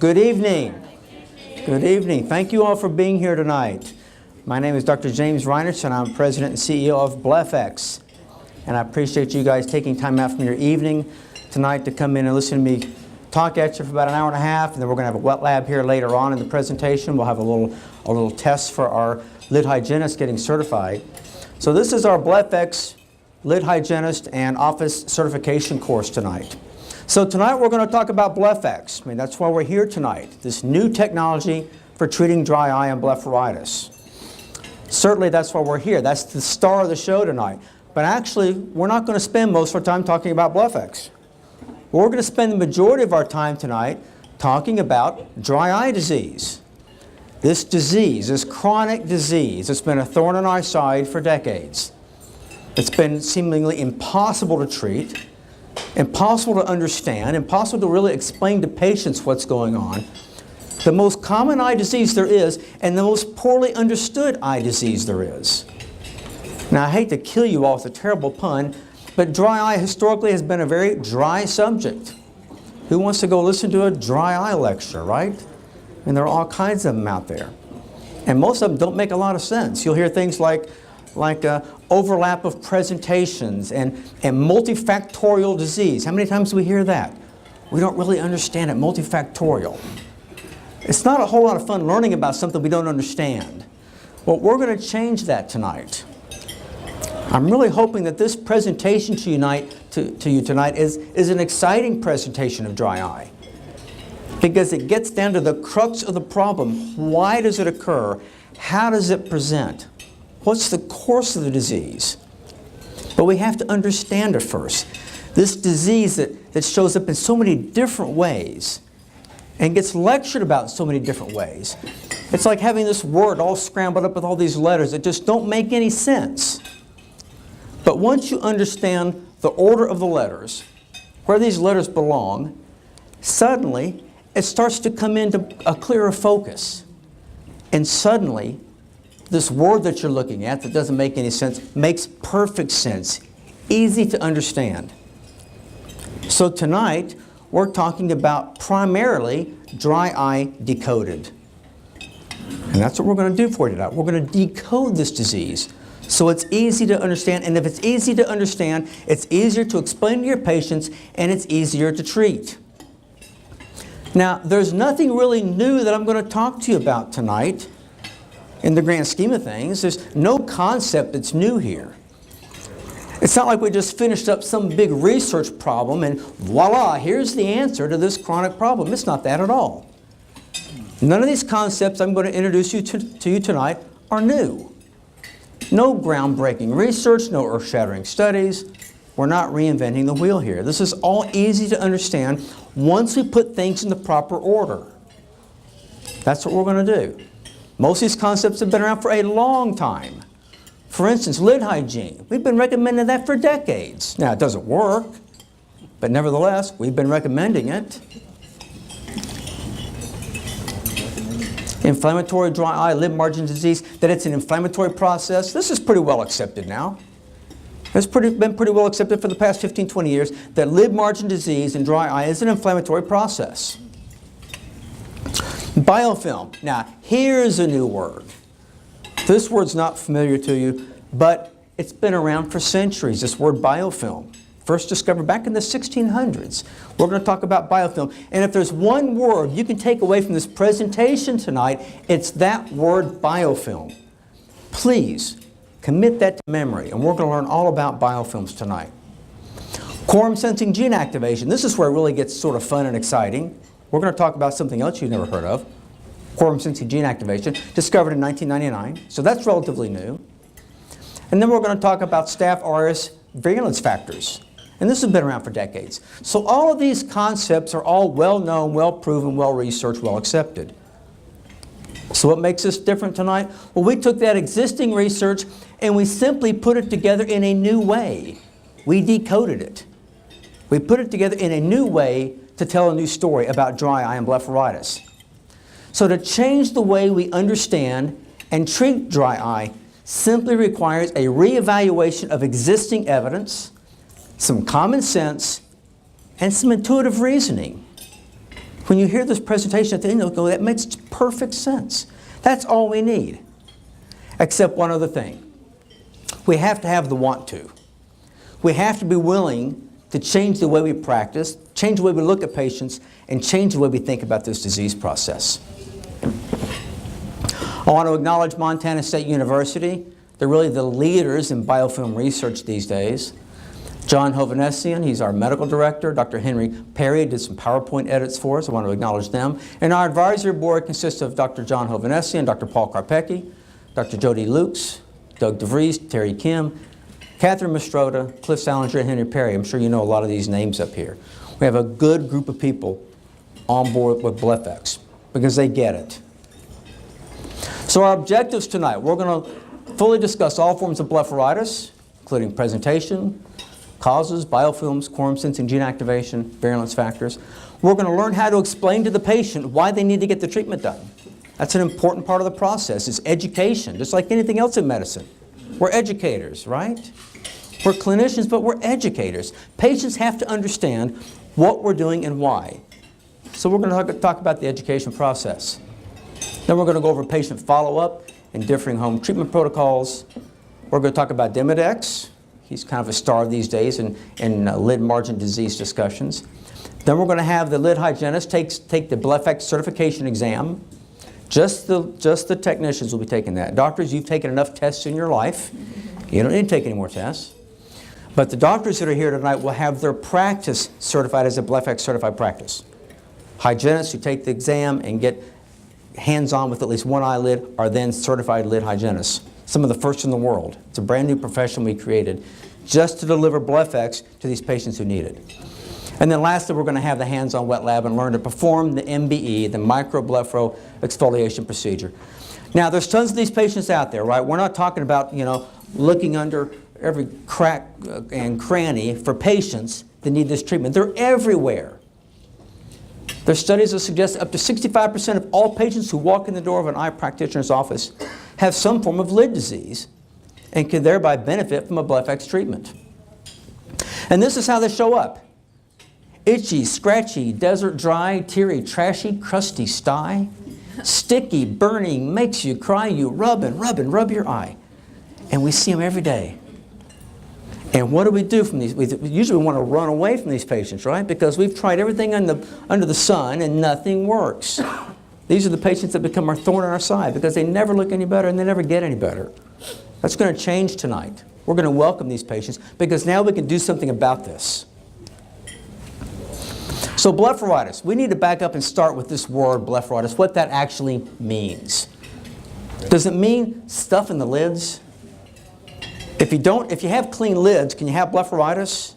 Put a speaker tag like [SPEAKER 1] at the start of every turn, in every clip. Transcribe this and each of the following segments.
[SPEAKER 1] Good evening. Good evening. Thank you all for being here tonight. My name is Dr. James Rynerson. I'm President and CEO of BlephEx. And I appreciate you guys taking time out from your evening tonight to come in and listen to me talk at you for about an hour and a half. And then we're going to have a wet lab here later on in the presentation. We'll have a little test for our lid hygienist getting certified. So this is our BlephEx lid hygienist and office certification course tonight. So tonight we're going to talk about BlephEx. I mean, that's why we're here tonight, this new technology for treating dry eye and blepharitis. Certainly that's why we're here. That's the star of the show tonight. But actually, we're not going to spend most of our time talking about BlephEx. We're going to spend the majority of our time tonight talking about dry eye disease. This disease, this chronic disease, it's been a thorn in our side for decades. It's been seemingly impossible to treat, impossible to understand, impossible to really explain to patients what's going on. The most common eye disease there is, and the most poorly understood eye disease there is. Now, I hate to kill you all with a terrible pun, but dry eye historically has been a very dry subject. Who wants to go listen to a dry eye lecture, right? And there are all kinds of them out there. And most of them don't make a lot of sense. You'll hear things like overlap of presentations and multifactorial disease. How many times do we hear that? We don't really understand it, multifactorial. It's not a whole lot of fun learning about something we don't understand. Well, we're going to change that tonight. I'm really hoping that this presentation to you tonight is an exciting presentation of dry eye, because it gets down to the crux of the problem. Why does it occur? How does it present? What's the course of the disease? But we have to understand it first. This disease that shows up in so many different ways and gets lectured about in so many different ways. It's like having this word all scrambled up with all these letters that just don't make any sense. But once you understand the order of the letters, where these letters belong, suddenly it starts to come into a clearer focus. And suddenly, this word that you're looking at that doesn't make any sense makes perfect sense, easy to understand. So tonight, we're talking about primarily dry eye decoded. And that's what we're going to do for you tonight. We're going to decode this disease so it's easy to understand. And if it's easy to understand, it's easier to explain to your patients, and it's easier to treat. Now, there's nothing really new that I'm going to talk to you about tonight. In the grand scheme of things, there's no concept that's new here. It's not like we just finished up some big research problem and voila, here's the answer to this chronic problem. It's not that at all. None of these concepts I'm going to introduce to you tonight are new. No groundbreaking research, no earth-shattering studies. We're not reinventing the wheel here. This is all easy to understand once we put things in the proper order. That's what we're going to do. Most of these concepts have been around for a long time. For instance, lid hygiene. We've been recommending that for decades. Now, it doesn't work, but nevertheless, we've been recommending it. Inflammatory dry eye, lid margin disease, that it's an inflammatory process. This is pretty well accepted now. It's been pretty well accepted for the past 15, 20 years that lid margin disease and dry eye is an inflammatory process. Biofilm. Now, here's a new word. This word's not familiar to you, but it's been around for centuries, this word biofilm. First discovered back in the 1600s. We're going to talk about biofilm. And if there's one word you can take away from this presentation tonight, it's that word biofilm. Please commit that to memory, and we're going to learn all about biofilms tonight. Quorum sensing gene activation. This is where it really gets sort of fun and exciting. We're going to talk about something else you've never heard of, quorum sensing gene activation, discovered in 1999. So that's relatively new. And then we're going to talk about Staph aureus virulence factors. And this has been around for decades. So all of these concepts are all well-known, well-proven, well-researched, well-accepted. So what makes this different tonight? Well, we took that existing research and we simply put it together in a new way. We decoded it. We put it together in a new way to tell a new story about dry eye and blepharitis. So to change the way we understand and treat dry eye simply requires a reevaluation of existing evidence, some common sense, and some intuitive reasoning. When you hear this presentation at the end, you'll go, that makes perfect sense. That's all we need. Except one other thing. We have to have the want to. We have to be willing to change the way we practice, change the way we look at patients, and change the way we think about this disease process. I want to acknowledge Montana State University. They're really the leaders in biofilm research these days. John Hovannessian, he's our medical director. Dr. Henry Perry did some PowerPoint edits for us. I want to acknowledge them. And our advisory board consists of Dr. John Hovannessian, Dr. Paul Karpecki, Dr. Jody Lukes, Doug DeVries, Terry Kim, Catherine Mastroda, Cliff Salinger, and Henry Perry. I'm sure you know a lot of these names up here. We have a good group of people on board with BlephEx because they get it. So our objectives tonight, we're going to fully discuss all forms of blepharitis, including presentation, causes, biofilms, quorum sensing gene activation, virulence factors. We're going to learn how to explain to the patient why they need to get the treatment done. That's an important part of the process. It's education, just like anything else in medicine. We're educators, right? We're clinicians, but we're educators. Patients have to understand what we're doing and why. So we're going to talk about the education process. Then we're going to go over patient follow-up and differing home treatment protocols. We're going to talk about D.E.B.S. He's kind of a star these days in lid margin disease discussions. Then we're going to have the lid hygienist take the BlephEx certification exam. Just the technicians will be taking that. Doctors, you've taken enough tests in your life. You don't need to take any more tests. But the doctors that are here tonight will have their practice certified as a BlephEx certified practice. Hygienists who take the exam and get hands-on with at least one eyelid are then certified lid hygienists. Some of the first in the world. It's a brand new profession we created just to deliver BlephEx to these patients who need it. And then lastly, we're going to have the hands-on wet lab and learn to perform the MBE, the microblepharo exfoliation procedure. Now, there's tons of these patients out there, right? We're not talking about, looking under every crack and cranny for patients that need this treatment. They're everywhere. There's studies that suggest up to 65% of all patients who walk in the door of an eye practitioner's office have some form of lid disease and can thereby benefit from a BlephEx treatment. And this is how they show up. Itchy, scratchy, desert dry, teary, trashy, crusty sty, sticky, burning, makes you cry, you rub and rub and rub your eye. And we see them every day. And what do we do from these? We usually want to run away from these patients, right? Because we've tried everything under the sun and nothing works. These are the patients that become our thorn in our side because they never look any better and they never get any better. That's going to change tonight. We're going to welcome these patients because now we can do something about this. So blepharitis, we need to back up and start with this word blepharitis, what that actually means. Does it mean stuff in the lids? If you have clean lids, can you have blepharitis?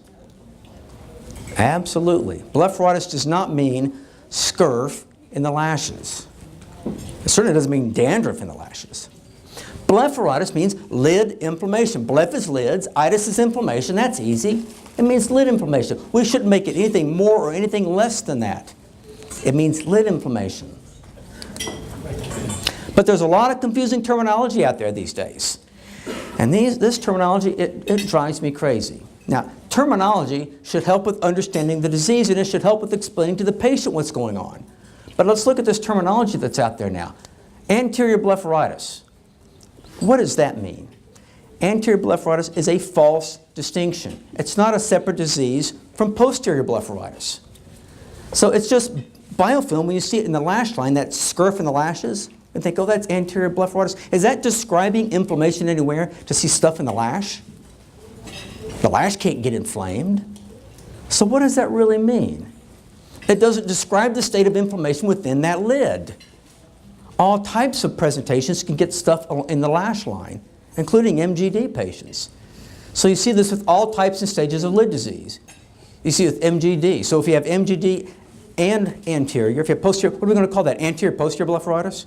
[SPEAKER 1] Absolutely. Blepharitis does not mean scurf in the lashes. It certainly doesn't mean dandruff in the lashes. Blepharitis means lid inflammation. Bleph is lids, itis is inflammation. That's easy. It means lid inflammation. We shouldn't make it anything more or anything less than that. It means lid inflammation. But there's a lot of confusing terminology out there these days. And this terminology, it drives me crazy. Now, terminology should help with understanding the disease and it should help with explaining to the patient what's going on. But let's look at this terminology that's out there now. Anterior blepharitis. What does that mean? Anterior blepharitis is a false distinction. It's not a separate disease from posterior blepharitis. So it's just biofilm when you see it in the lash line, that scurf in the lashes, and think, oh, that's anterior blepharitis. Is that describing inflammation anywhere to see stuff in the lash? The lash can't get inflamed. So what does that really mean? It doesn't describe the state of inflammation within that lid. All types of presentations can get stuff in the lash line, including MGD patients. So you see this with all types and stages of lid disease. You see with MGD. So if you have MGD and anterior, if you have posterior, what are we going to call that? Anterior posterior blepharitis?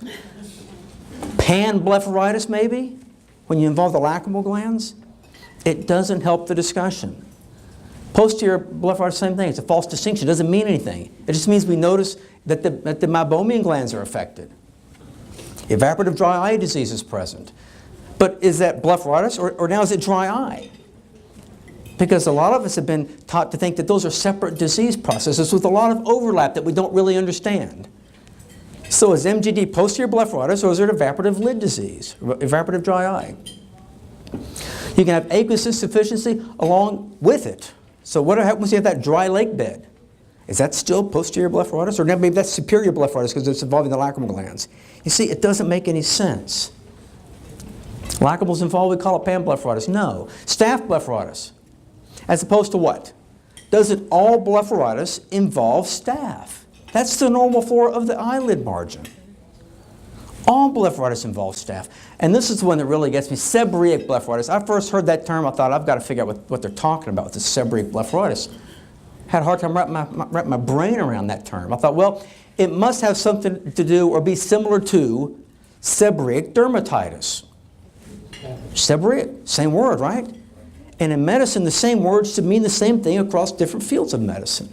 [SPEAKER 1] Pan-blepharitis maybe? When you involve the lacrimal glands? It doesn't help the discussion. Posterior blepharitis, same thing. It's a false distinction. It doesn't mean anything. It just means we notice that the Meibomian glands are affected. Evaporative dry eye disease is present. But is that blepharitis or now is it dry eye? Because a lot of us have been taught to think that those are separate disease processes with a lot of overlap that we don't really understand. So is MGD posterior blepharitis, or is it evaporative lid disease, evaporative dry eye? You can have aqueous insufficiency along with it. So what happens when you have that dry lake bed? Is that still posterior blepharitis? Or maybe that's superior blepharitis because it's involving the lacrimal glands. You see, it doesn't make any sense. Lacrimals involved, we call it panblepharitis. No. Staph blepharitis. As opposed to what? Doesn't all blepharitis involve staph? That's the normal flora of the eyelid margin. All blepharitis involves staph. And this is the one that really gets me, seborrheic blepharitis. I first heard that term, I thought, I've got to figure out what they're talking about with the seborrheic blepharitis. Had a hard time wrapping my brain around that term. I thought, well, it must have something to do or be similar to seborrheic dermatitis. Seborrheic, same word, right? And in medicine, the same words should mean the same thing across different fields of medicine.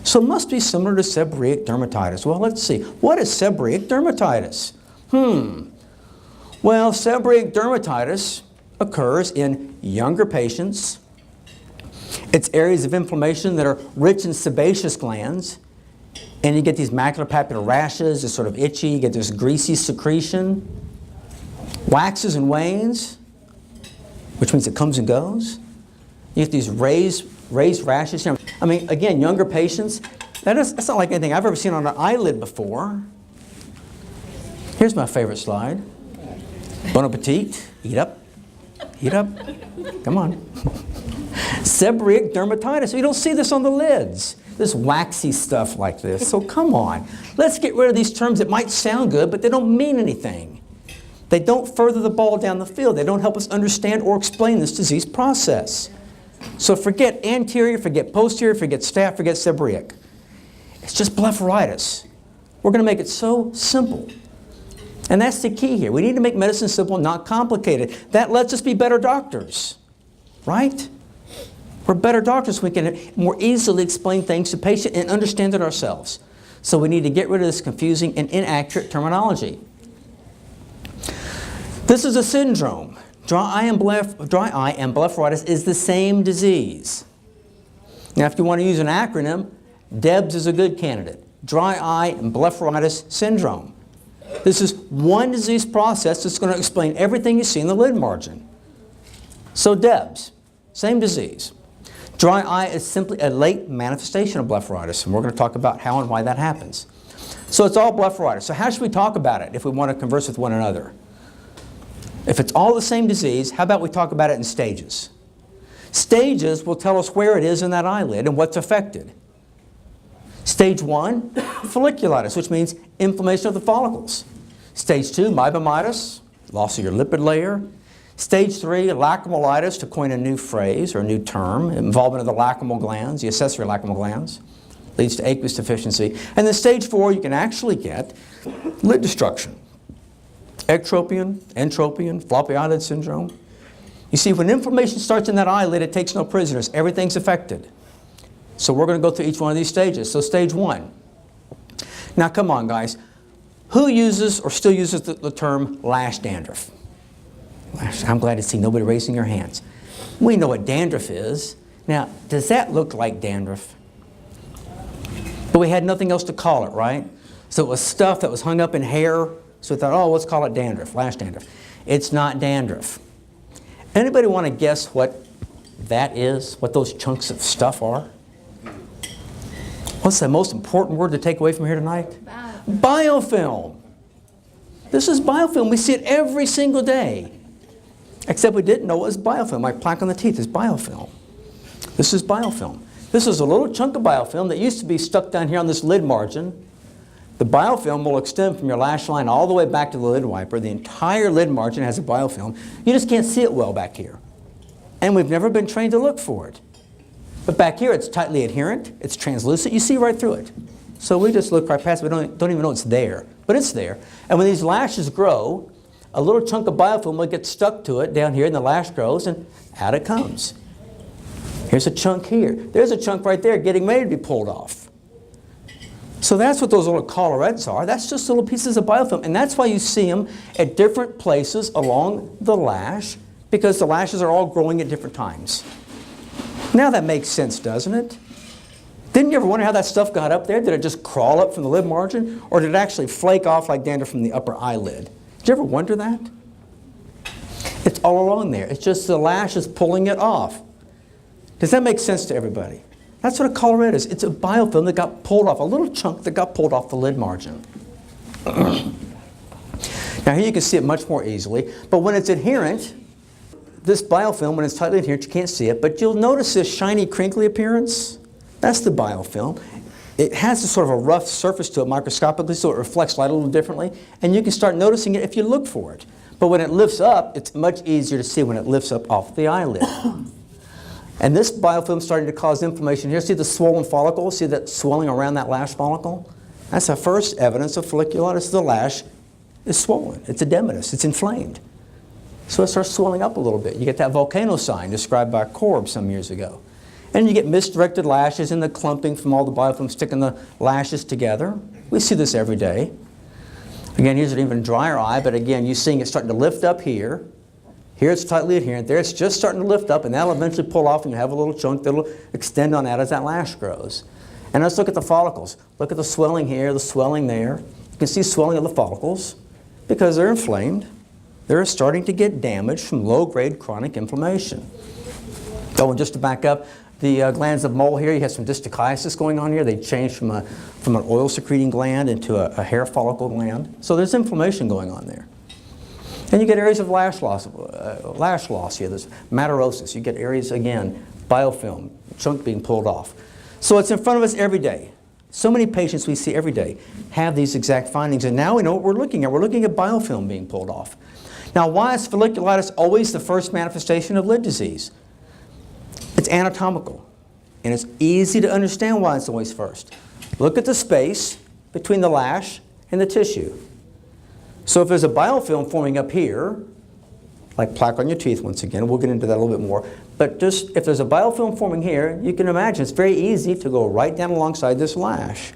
[SPEAKER 1] So it must be similar to seborrheic dermatitis. Well, let's see. What is seborrheic dermatitis? Well, seborrheic dermatitis occurs in younger patients. It's areas of inflammation that are rich in sebaceous glands. And you get these maculopapular rashes, it's sort of itchy, you get this greasy secretion. Waxes and wanes, which means it comes and goes. You get these raised rashes. I mean, again, younger patients, that's not like anything I've ever seen on an eyelid before. Here's my favorite slide. Bon appetit. Eat up. Eat up. Come on. Seborrheic dermatitis. You don't see this on the lids. This waxy stuff like this. So come on. Let's get rid of these terms that might sound good, but they don't mean anything. They don't further the ball down the field. They don't help us understand or explain this disease process. So forget anterior, forget posterior, forget staph, forget seborrheic. It's just blepharitis. We're going to make it so simple. And that's the key here. We need to make medicine simple, not complicated. That lets us be better doctors, right? We're better doctors. We can more easily explain things to patients and understand it ourselves. So we need to get rid of this confusing and inaccurate terminology. This is a syndrome. Dry eye and blepharitis is the same disease. Now, if you want to use an acronym, D.E.B.S is a good candidate. Dry eye and blepharitis syndrome. This is one disease process that's going to explain everything you see in the lid margin. So D.E.B.S, same disease. Dry eye is simply a late manifestation of blepharitis, and we're going to talk about how and why that happens. So it's all blepharitis. So how should we talk about it if we want to converse with one another? If it's all the same disease, how about we talk about it in stages? Stages will tell us where it is in that eyelid and what's affected. Stage 1, folliculitis, which means inflammation of the follicles. Stage 2, Meibomitis, loss of your lipid layer. Stage 3, lacrimalitis, to coin a new phrase or a new term, involvement of the lacrimal glands, the accessory lacrimal glands, leads to aqueous deficiency. And then stage 4, you can actually get lid destruction. Ectropion, entropion, floppy eyelid syndrome. You see, when inflammation starts in that eyelid, it takes no prisoners. Everything's affected. So we're going to go through each one of these stages. So stage 1. Now come on, guys. Who uses or still uses the term lash dandruff? I'm glad to see nobody raising their hands. We know what dandruff is. Now, does that look like dandruff? But we had nothing else to call it, right? So it was stuff that was hung up in hair. So we thought, oh, let's call it dandruff, lash dandruff. It's not dandruff. Anybody want to guess what that is? What those chunks of stuff are? What's the most important word to take away from here tonight? Biofilm. This is biofilm. We see it every single day. Except we didn't know it was biofilm. Like plaque on the teeth is biofilm. This is biofilm. This is a little chunk of biofilm that used to be stuck down here on this lid margin. The biofilm will extend from your lash line all the way back to the lid wiper. The entire lid margin has a biofilm. You just can't see it well back here. And we've never been trained to look for it. But back here it's tightly adherent, it's translucent, you see right through it. So we just look right past it, we don't even know it's there. But it's there. And when these lashes grow, a little chunk of biofilm will get stuck to it down here, and the lash grows, and out it comes. Here's a chunk here. There's a chunk right there getting ready to be pulled off. So that's what those little collarettes are. That's just little pieces of biofilm. And that's why you see them at different places along the lash, because the lashes are all growing at different times. Now that makes sense, doesn't it? Didn't you ever wonder how that stuff got up there? Did it just crawl up from the lid margin? Or did it actually flake off like dandruff from the upper eyelid? Did you ever wonder that? It's all along there. It's just the lash is pulling it off. Does that make sense to everybody? That's what a collarette is. It's a biofilm that got pulled off, a little chunk that got pulled off the lid margin. Now here you can see it much more easily, but when it's adherent, this biofilm, when it's tightly adherent, you can't see it, but you'll notice this shiny, crinkly appearance. That's the biofilm. It has a sort of a rough surface to it microscopically, so it reflects light a little differently, and you can start noticing it if you look for it. But when it lifts up, it's much easier to see when it lifts up off the eyelid. And this biofilm is starting to cause inflammation here. See the swollen follicle? See that swelling around that lash follicle? That's the first evidence of folliculitis. The lash is swollen. It's edematous. It's inflamed. So it starts swelling up a little bit. You get that volcano sign described by Korb some years ago. And you get misdirected lashes and the clumping from all the biofilm sticking the lashes together. We see this every day. Again, here's an even drier eye, but again, you're seeing it starting to lift up here. Here it's tightly adherent. There it's just starting to lift up, and that'll eventually pull off, and you have a little chunk that'll extend on out as that lash grows. And let's look at the follicles. Look at the swelling here, the swelling there. You can see swelling of the follicles because they're inflamed. They're starting to get damaged from low-grade chronic inflammation. Oh, and just to back up, the glands of mole here, you have some distichiasis going on here. They change from an oil-secreting gland into a hair follicle gland. So there's inflammation going on there. And you get areas of lash loss here. There's matarosis. You get areas, again, biofilm, chunk being pulled off. So it's in front of us every day. So many patients we see every day have these exact findings. And now we know what we're looking at. We're looking at biofilm being pulled off. Now, why is folliculitis always the first manifestation of lid disease? It's anatomical, and it's easy to understand why it's always first. Look at the space between the lash and the tissue. So if there's a biofilm forming up here, like plaque on your teeth once again, we'll get into that a little bit more, but just if there's a biofilm forming here, you can imagine it's very easy to go right down alongside this lash.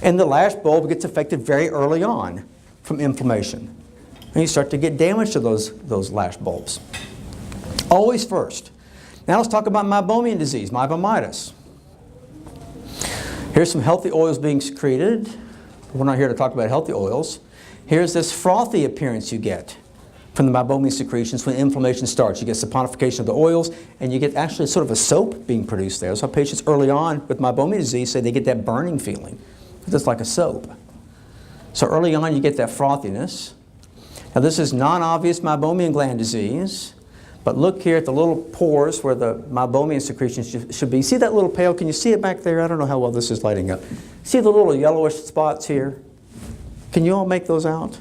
[SPEAKER 1] And the lash bulb gets affected very early on from inflammation. And you start to get damage to those lash bulbs. Always first. Now let's talk about Meibomian disease, Meibomitis. Here's some healthy oils being secreted. We're not here to talk about healthy oils. Here's this frothy appearance you get from the Meibomian secretions when inflammation starts. You get saponification of the oils, and you get actually sort of a soap being produced there. So patients early on with Meibomian disease say they get that burning feeling. It's like a soap. So early on you get that frothiness. Now this is non-obvious Meibomian gland disease. But look here at the little pores where the Meibomian secretions should be. See that little pale? Can you see it back there? I don't know how well this is lighting up. See the little yellowish spots here? Can you all make those out?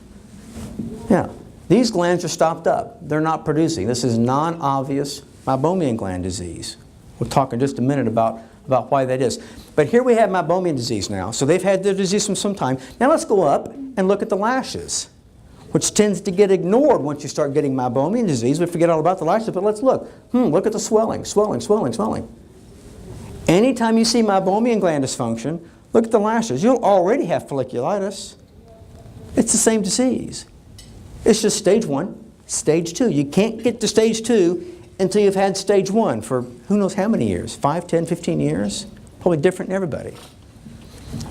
[SPEAKER 1] Yeah. These glands are stopped up. They're not producing. This is non-obvious Meibomian gland disease. We'll talk in just a minute about why that is. But here we have Meibomian disease now. So they've had their disease for some time. Now let's go up and look at the lashes, which tends to get ignored once you start getting Meibomian disease. We forget all about the lashes, but let's look. Look at the swelling, swelling, swelling, swelling. Anytime you see Meibomian gland dysfunction, look at the lashes. You'll already have folliculitis. It's the same disease. It's just stage 1, stage 2. You can't get to stage 2 until you've had stage 1 for who knows how many years, 5, 10, 15 years. Probably different in everybody.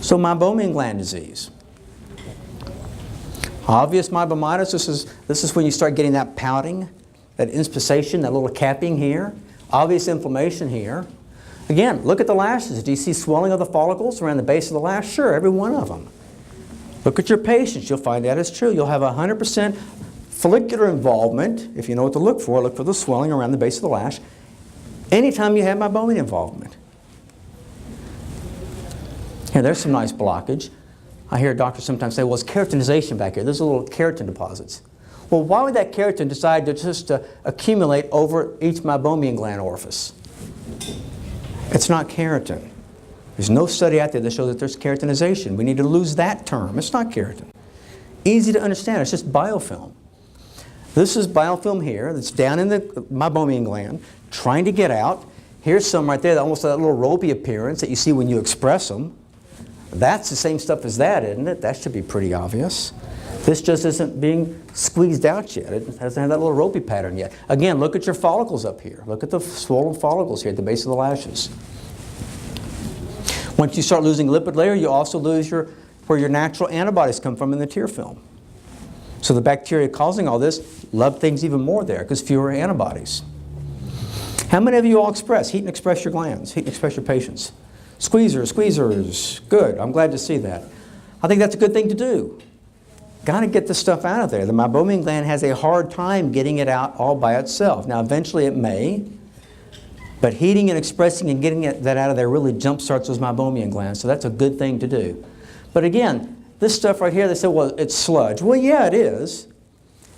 [SPEAKER 1] So Meibomian gland disease. Obvious Meibomitis, this is when you start getting that pouting, that inspissation, that little capping here. Obvious inflammation here. Again, look at the lashes. Do you see swelling of the follicles around the base of the lash? Sure, every one of them. Look at your patients. You'll find that is true. You'll have 100% follicular involvement. If you know what to look for the swelling around the base of the lash. Anytime you have Meibomian involvement. Here, there's some nice blockage. I hear doctors sometimes say, well, it's keratinization back here. There's a little keratin deposits. Well, why would that keratin decide to just accumulate over each Meibomian gland orifice? It's not keratin. There's no study out there that shows that there's keratinization. We need to lose that term. It's not keratin. Easy to understand. It's just biofilm. This is biofilm here that's down in the Meibomian gland trying to get out. Here's some right there, almost that little ropey appearance that you see when you express them. That's the same stuff as that, isn't it? That should be pretty obvious. This just isn't being squeezed out yet. It doesn't have that little ropey pattern yet. Again, look at your follicles up here. Look at the swollen follicles here at the base of the lashes. Once you start losing lipid layer, you also lose where your natural antibodies come from in the tear film. So the bacteria causing all this love things even more there because fewer antibodies. How many of you all express? Heat and express your glands. Heat and express your patients. Squeezers, squeezers. Good. I'm glad to see that. I think that's a good thing to do. Got to get this stuff out of there. The Meibomian gland has a hard time getting it out all by itself. Now, eventually it may, but heating and expressing and getting that out of there really jumpstarts those Meibomian glands, so that's a good thing to do. But again, this stuff right here, they say, well, it's sludge. Well, yeah, it is.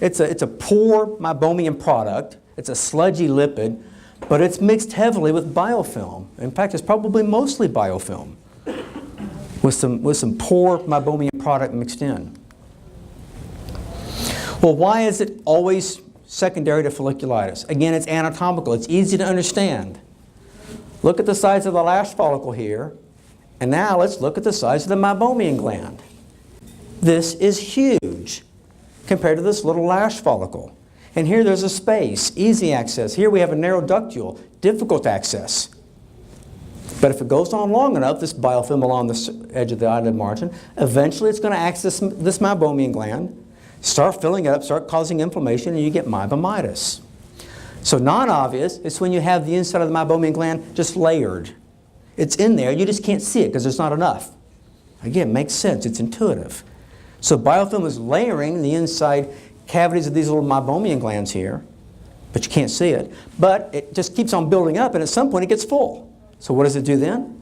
[SPEAKER 1] It's a poor Meibomian product. It's a sludgy lipid, but it's mixed heavily with biofilm. In fact, it's probably mostly biofilm with some poor Meibomian product mixed in. Well, why is it always secondary to folliculitis? Again, it's anatomical. It's easy to understand. Look at the size of the lash follicle here. And now let's look at the size of the Meibomian gland. This is huge compared to this little lash follicle. And here there's a space, easy access. Here we have a narrow ductule, difficult access. But if it goes on long enough, this biofilm along the edge of the eyelid margin, eventually it's going to access this Meibomian gland, start filling it up, start causing inflammation, and you get Meibomitis. So non-obvious is when you have the inside of the Meibomian gland just layered. It's in there, you just can't see it because there's not enough. Again, makes sense, it's intuitive. So biofilm is layering the inside cavities of these little Meibomian glands here, but you can't see it. But it just keeps on building up, and at some point it gets full. So what does it do then?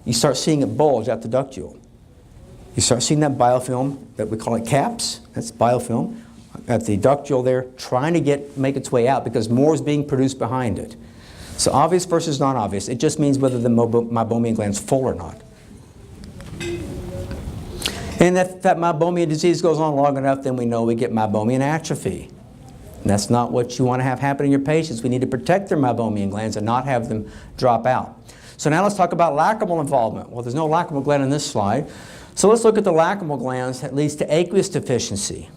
[SPEAKER 1] You start seeing it bulge out the ductule. You start seeing that biofilm, that we call it caps, that's biofilm, at the ductule there, trying to make its way out because more is being produced behind it. So obvious versus non-obvious, it just means whether the Meibomian gland's full or not. And if that Meibomian disease goes on long enough, then we know we get Meibomian atrophy. And that's not what you want to have happen in your patients. We need to protect their Meibomian glands and not have them drop out. So now let's talk about lacrimal involvement. Well, there's no lacrimal gland in this slide. So let's look at the lacrimal glands that leads to aqueous deficiency.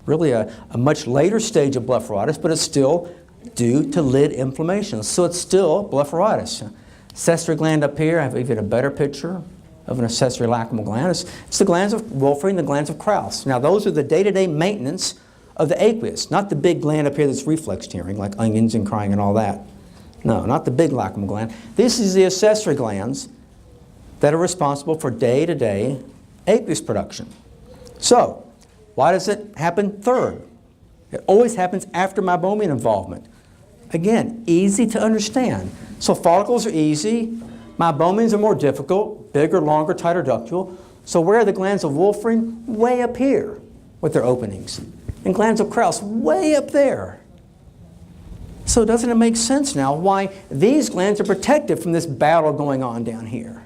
[SPEAKER 1] Really a much later stage of blepharitis, but it's still due to lid inflammation. So it's still blepharitis. Accessory gland up here, I have even a better picture of an accessory lacrimal gland. It's the glands of Wolfram, the glands of Krauss. Now those are the day-to-day maintenance of the aqueous, not the big gland up here that's reflex tearing, like onions and crying and all that. No, not the big lacrimal gland. This is the accessory glands that are responsible for day-to-day aqueous production. So, why does it happen third? It always happens after Meibomian involvement. Again, easy to understand. So follicles are easy, Meibomians are more difficult, bigger, longer, tighter ductule. So where are the glands of Wolfram? Way up here with their openings. And glands of Krauss way up there. So doesn't it make sense now why these glands are protected from this battle going on down here?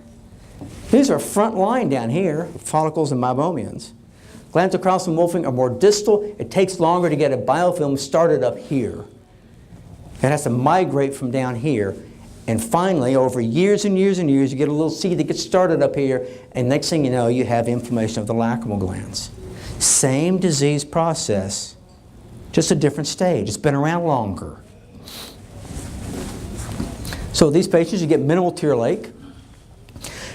[SPEAKER 1] These are front line down here, follicles and Meibomians. Glands of Krauss and Wolfram are more distal. It takes longer to get a biofilm started up here. It has to migrate from down here. And finally, over years and years and years, you get a little seed that gets started up here, and next thing you know, you have inflammation of the lacrimal glands. Same disease process, just a different stage. It's been around longer. So these patients, you get minimal tear lake.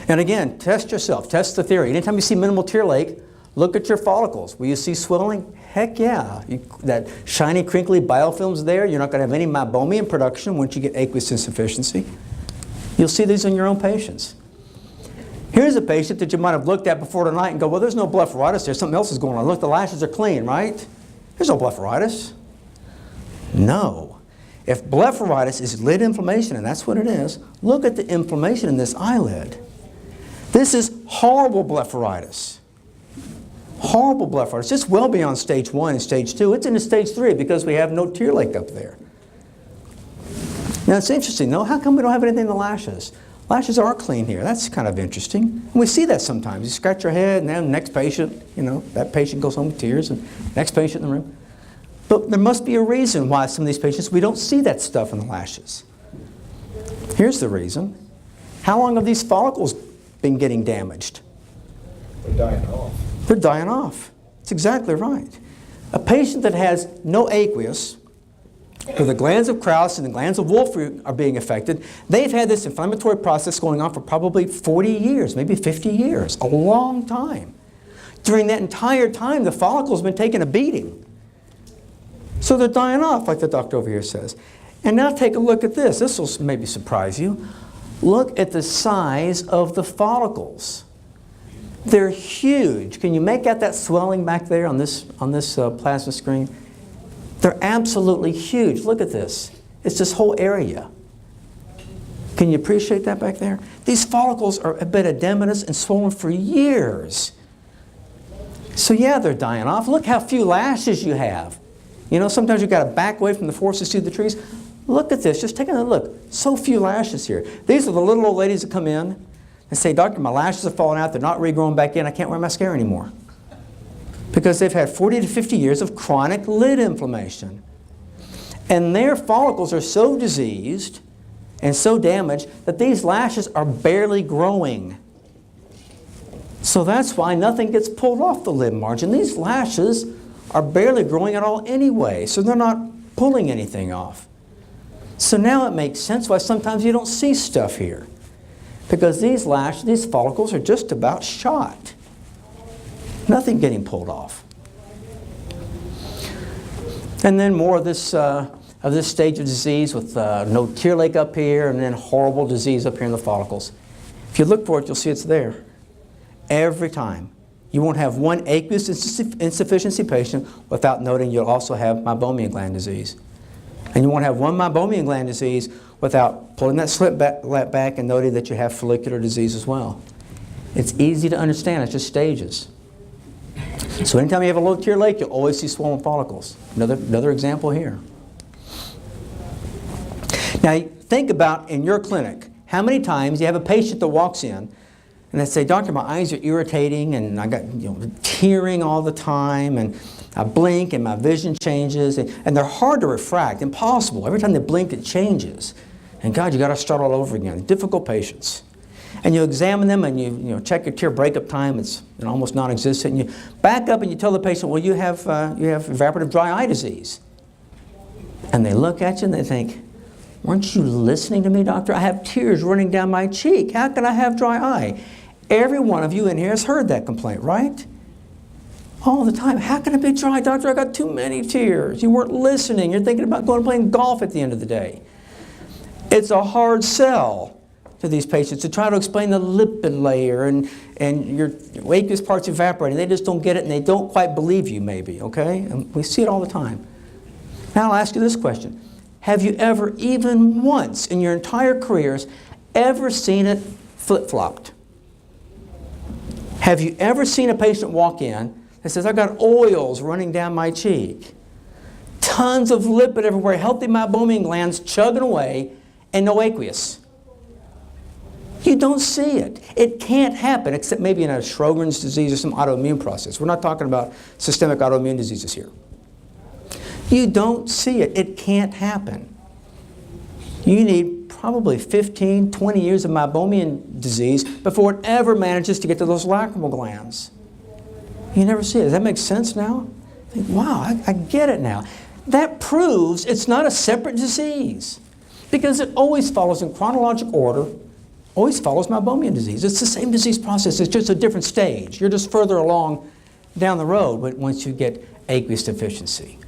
[SPEAKER 1] And again, test yourself, test the theory. Anytime you see minimal tear lake, look at your follicles. Will you see swelling? Heck yeah. That shiny, crinkly biofilm's there. You're not going to have any Meibomian production once you get aqueous insufficiency. You'll see these in your own patients. Here's a patient that you might have looked at before tonight and go, well, there's no blepharitis there. Something else is going on. Look, the lashes are clean, right? There's no blepharitis. No. If blepharitis is lid inflammation, and that's what it is, look at the inflammation in this eyelid. This is horrible blepharitis. Horrible blepharitis. It's well beyond stage 1 and stage 2. It's into stage 3 because we have no tear lake up there. Now it's interesting though, how come we don't have anything in the lashes? Lashes are clean here. That's kind of interesting. And we see that sometimes. You scratch your head and then the next patient, you know, that patient goes home with tears and next patient in the room. But there must be a reason why some of these patients, we don't see that stuff in the lashes. Here's the reason. How long have these follicles been getting damaged?
[SPEAKER 2] They're dying off.
[SPEAKER 1] They're dying off. It's exactly right. A patient that has no aqueous, where the glands of Krauss and the glands of Wolff are being affected, they've had this inflammatory process going on for probably 40 years, maybe 50 years, a long time. During that entire time, the follicle's been taking a beating. So they're dying off, like the doctor over here says. And now take a look at this. This will maybe surprise you. Look at the size of the follicles. They're huge. Can you make out that swelling back there on this plasma screen? They're absolutely huge. Look at this. It's this whole area. Can you appreciate that back there? These follicles have been edematous and swollen for years. So yeah, they're dying off. Look how few lashes you have. You know, sometimes you've got to back away from the forest to see the trees. Look at this. Just take a look. So few lashes here. These are the little old ladies that come in and say, "Doctor, my lashes have fallen out. They're not regrowing back in. I can't wear mascara anymore." Because they've had 40 to 50 years of chronic lid inflammation. And their follicles are so diseased and so damaged that these lashes are barely growing. So that's why nothing gets pulled off the lid margin. These lashes are barely growing at all anyway, so they're not pulling anything off. So now it makes sense why sometimes you don't see stuff here. Because these follicles are just about shot. Nothing getting pulled off. And then more of this stage of disease with no tear lake up here and then horrible disease up here in the follicles. If you look for it, you'll see it's there. Every time. You won't have one aqueous insufficiency patient without noting you'll also have Meibomian gland disease. And you won't have one Meibomian gland disease without pulling that slit back and noting that you have follicular disease as well. It's easy to understand. It's just stages. So anytime you have a low tear lake, you'll always see swollen follicles. Another example here. Now think about in your clinic, how many times you have a patient that walks in and they say, "Doctor, my eyes are irritating and I got tearing all the time and I blink and my vision changes and they're hard to refract, impossible. Every time they blink it changes. And God, you got to start all over again." Difficult patients. And you examine them and you check your tear breakup time, it's almost non-existent. And you back up and you tell the patient, "Well, you have evaporative dry eye disease." And they look at you and they think, "Weren't you listening to me, doctor? I have tears running down my cheek. How can I have dry eye?" Every one of you in here has heard that complaint, right? All the time. "How can it be dry, doctor? I got too many tears." You weren't listening. You're thinking about going and playing golf at the end of the day. It's a hard sell to these patients to try to explain the lipid layer and your aqueous parts evaporating. They just don't get it and they don't quite believe you maybe, okay? And we see it all the time. Now I'll ask you this question. Have you ever, even once in your entire careers, ever seen it flip-flopped? Have you ever seen a patient walk in that says, "I've got oils running down my cheek, tons of lipid everywhere, healthy Meibomian glands chugging away, and no aqueous"? You don't see it. It can't happen except maybe in a Sjogren's disease or some autoimmune process. We're not talking about systemic autoimmune diseases here. You don't see it. It can't happen. You need probably 15, 20 years of Meibomian disease before it ever manages to get to those lacrimal glands. You never see it. Does that make sense now? Think, wow, I get it now. That proves it's not a separate disease because it always follows in chronological order, always follows Meibomian disease. It's the same disease process. It's just a different stage. You're just further along down the road once you get aqueous deficiency.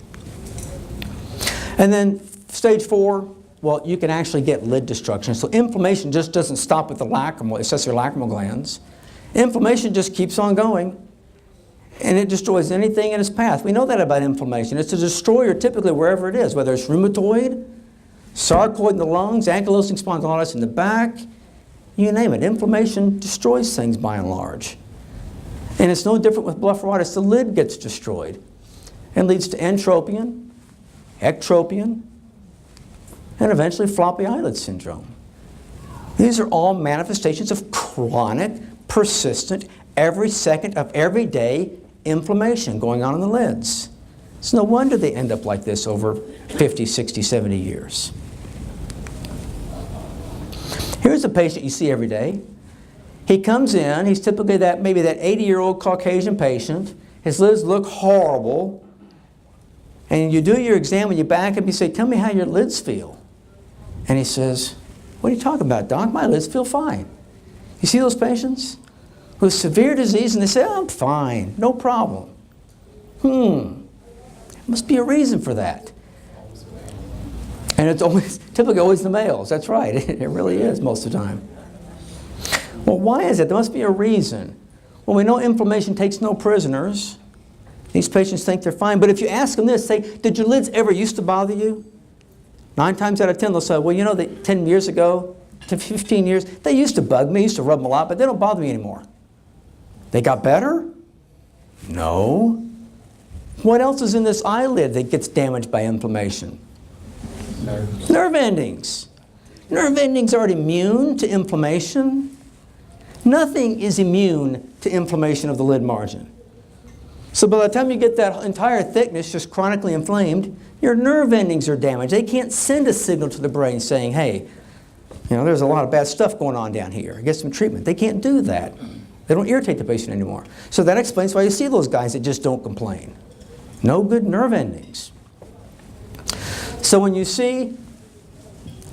[SPEAKER 1] And then stage 4, well, you can actually get lid destruction. So inflammation just doesn't stop at the lacrimal, accessory lacrimal glands. Inflammation just keeps on going, and it destroys anything in its path. We know that about inflammation. It's a destroyer typically wherever it is, whether it's rheumatoid, sarcoid in the lungs, ankylosing spondylitis in the back, you name it. Inflammation destroys things by and large. And it's no different with blepharitis. The lid gets destroyed and leads to entropion, ectropion, and eventually floppy eyelid syndrome. These are all manifestations of chronic, persistent, every second of every day inflammation going on in the lids. It's no wonder they end up like this over 50, 60, 70 years. Here's a patient you see every day. He comes in, he's typically maybe that 80-year-old Caucasian patient. His lids look horrible. And you do your exam and you back up, you say, tell me how your lids feel. And he says, what are you talking about, Doc? My lids feel fine. You see those patients with severe disease and they say, oh, I'm fine, no problem. Must be a reason for that. And it's typically always the males. That's right. It really is most of the time. Well, why is it? There must be a reason. Well, we know inflammation takes no prisoners. These patients think they're fine. But if you ask them this, say, did your lids ever used to bother you? 9 times out of 10, they'll say, well, you know, 10 years ago, to 15 years, they used to bug me, used to rub them a lot, but they don't bother me anymore. They got better? No. What else is in this eyelid that gets damaged by inflammation? Nerve endings. Nerve endings aren't immune to inflammation. Nothing is immune to inflammation of the lid margin. So by the time you get that entire thickness just chronically inflamed, your nerve endings are damaged. They can't send a signal to the brain saying, hey, you know, there's a lot of bad stuff going on down here. Get some treatment. They can't do that. They don't irritate the patient anymore. So that explains why you see those guys that just don't complain. No good nerve endings. So when you see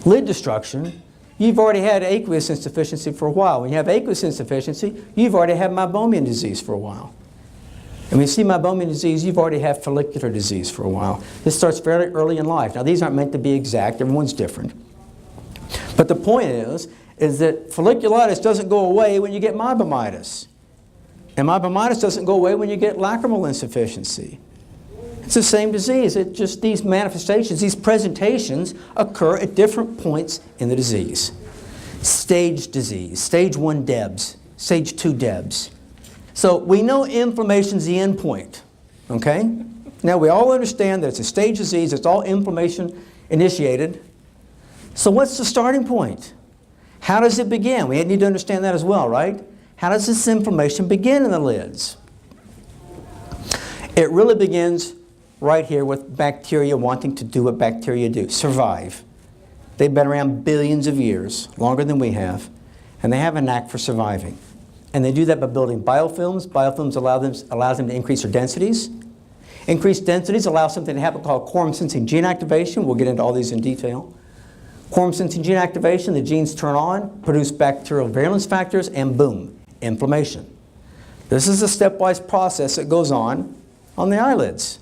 [SPEAKER 1] lid destruction, you've already had aqueous insufficiency for a while. When you have aqueous insufficiency, you've already had Meibomian disease for a while. And when you see Meibomian disease, you've already had follicular disease for a while. This starts fairly early in life. Now, these aren't meant to be exact. Everyone's different. But the point is that folliculitis doesn't go away when you get Meibomitis. And Meibomitis doesn't go away when you get lacrimal insufficiency. It's the same disease. It just these manifestations, these presentations occur at different points in the disease. Stage disease, stage 1 D.E.B.S, stage 2 D.E.B.S. So we know inflammation is the end point, okay? Now we all understand that it's a stage disease, it's all inflammation initiated. So what's the starting point? How does it begin? We need to understand that as well, right? How does this inflammation begin in the lids? It really begins right here with bacteria wanting to do what bacteria do, survive. They've been around billions of years, longer than we have, and they have a knack for surviving. And they do that by building biofilms. Biofilms allows them to increase their densities. Increased densities allow something to happen called quorum-sensing gene activation. We'll get into all these in detail. Quorum-sensing gene activation, the genes turn on, produce bacterial virulence factors, and boom, inflammation. This is a stepwise process that goes on the eyelids.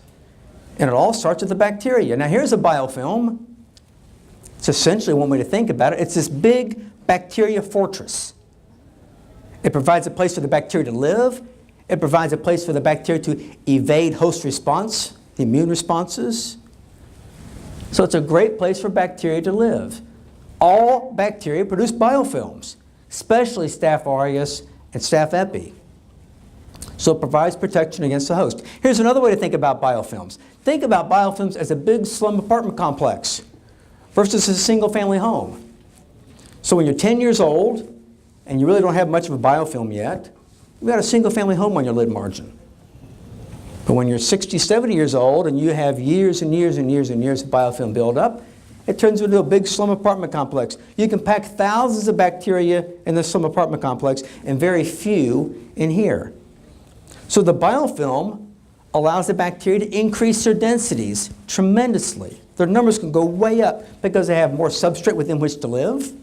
[SPEAKER 1] And it all starts with the bacteria. Now here's a biofilm. It's essentially one way to think about it. It's this big bacteria fortress. It provides a place for the bacteria to live. It provides a place for the bacteria to evade host response, the immune responses. So it's a great place for bacteria to live. All bacteria produce biofilms, especially Staph aureus and Staph epi. So it provides protection against the host. Here's another way to think about biofilms. Think about biofilms as a big slum apartment complex versus a single family home. So when you're 10 years old and you really don't have much of a biofilm yet, you've got a single family home on your lid margin. But when you're 60, 70 years old and you have years and years and years and years of biofilm buildup, it turns into a big slum apartment complex. You can pack thousands of bacteria in this slum apartment complex and very few in here. So the biofilm allows the bacteria to increase their densities tremendously. Their numbers can go way up because they have more substrate within which to live.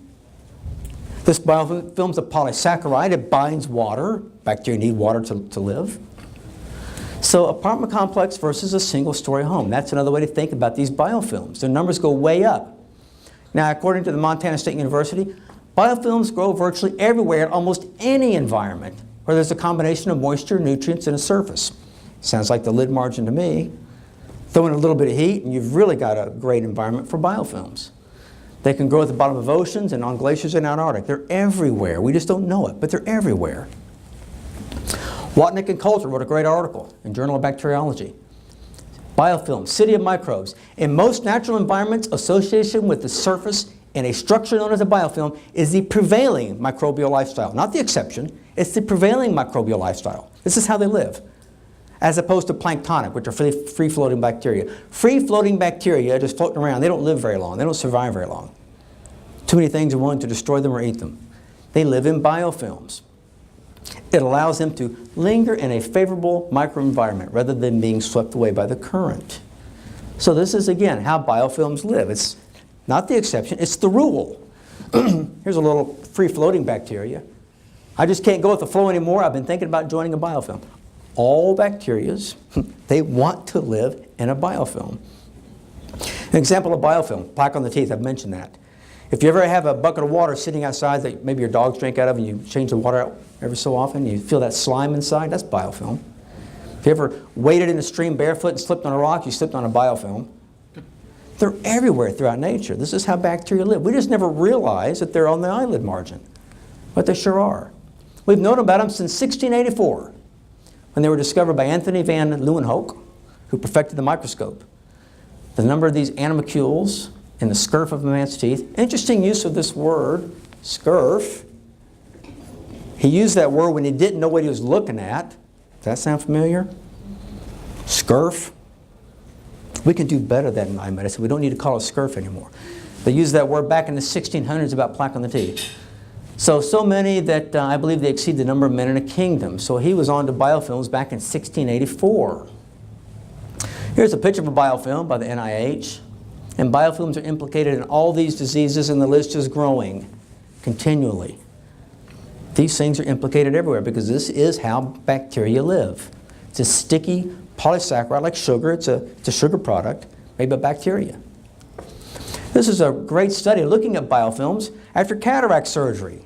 [SPEAKER 1] This biofilm is a polysaccharide. It binds water. Bacteria need water to live. So apartment complex versus a single-story home. That's another way to think about these biofilms. Their numbers go way up. Now, according to the Montana State University, biofilms grow virtually everywhere in almost any environment where there's a combination of moisture, nutrients, and a surface. Sounds like the lid margin to me. Throw in a little bit of heat, and you've really got a great environment for biofilms. They can grow at the bottom of oceans and on glaciers in Antarctica. They're everywhere. We just don't know it, but they're everywhere. Watnick and Coulter wrote a great article in Journal of Bacteriology. Biofilm, city of microbes. In most natural environments, association with the surface in a structure known as a biofilm is the prevailing microbial lifestyle. Not the exception, it's the prevailing microbial lifestyle. This is how they live, as opposed to planktonic, which are free-floating bacteria. Free-floating bacteria just floating around, they don't live very long. They don't survive very long. Too many things are willing to destroy them or eat them. They live in biofilms. It allows them to linger in a favorable microenvironment rather than being swept away by the current. So this is, again, how biofilms live. It's not the exception, it's the rule. Here's a little free-floating bacteria. I just can't go with the flow anymore. I've been thinking about joining a biofilm. All bacterias, they want to live in a biofilm. An example of biofilm, plaque on the teeth, I've mentioned that. If you ever have a bucket of water sitting outside that maybe your dogs drink out of and you change the water out every so often, you feel that slime inside, that's biofilm. If you ever waded in a stream barefoot and slipped on a rock, you slipped on a biofilm. They're everywhere throughout nature. This is how bacteria live. We just never realize that they're on the eyelid margin, but they sure are. We've known about them since 1684, when they were discovered by Anthony van Leeuwenhoek, who perfected the microscope. The number of these animalcules in the scurf of a man's teeth. Interesting use of this word, scurf. He used that word when he didn't know what he was looking at. Does that sound familiar? Scurf. We can do better than in eye medicine. We don't need to call it scurf anymore. They used that word back in the 1600s about plaque on the teeth. So many that I believe they exceed the number of men in a kingdom. So he was on to biofilms back in 1684. Here's a picture of a biofilm by the NIH. And biofilms are implicated in all these diseases, and the list is growing continually. These things are implicated everywhere because this is how bacteria live. It's a sticky polysaccharide like sugar. It's a sugar product made by bacteria. This is a great study looking at biofilms after cataract surgery.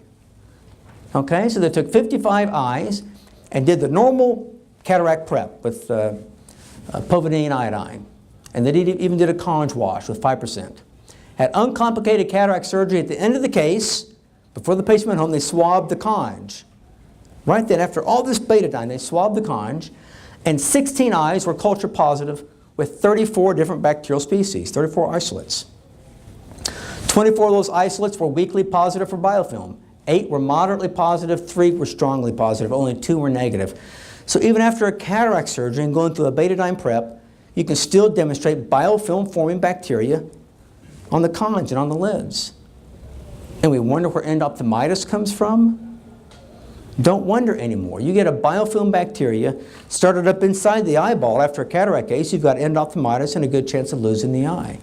[SPEAKER 1] Okay, so they took 55 eyes and did the normal cataract prep with povidone iodine. And they even did a conj wash with 5%. Had uncomplicated cataract surgery at the end of the case. Before the patient went home, they swabbed the conj. Right then, after all this betadine, they swabbed the conj, and 16 eyes were culture positive with 34 different bacterial species, 34 isolates. 24 of those isolates were weakly positive for biofilm. 8 were moderately positive, 3 were strongly positive, only 2 were negative. So even after a cataract surgery and going through a betadine prep, you can still demonstrate biofilm-forming bacteria on the conj and on the lids. And we wonder where endophthalmitis comes from? Don't wonder anymore. You get a biofilm bacteria started up inside the eyeball after a cataract case, you've got endophthalmitis and a good chance of losing the eye.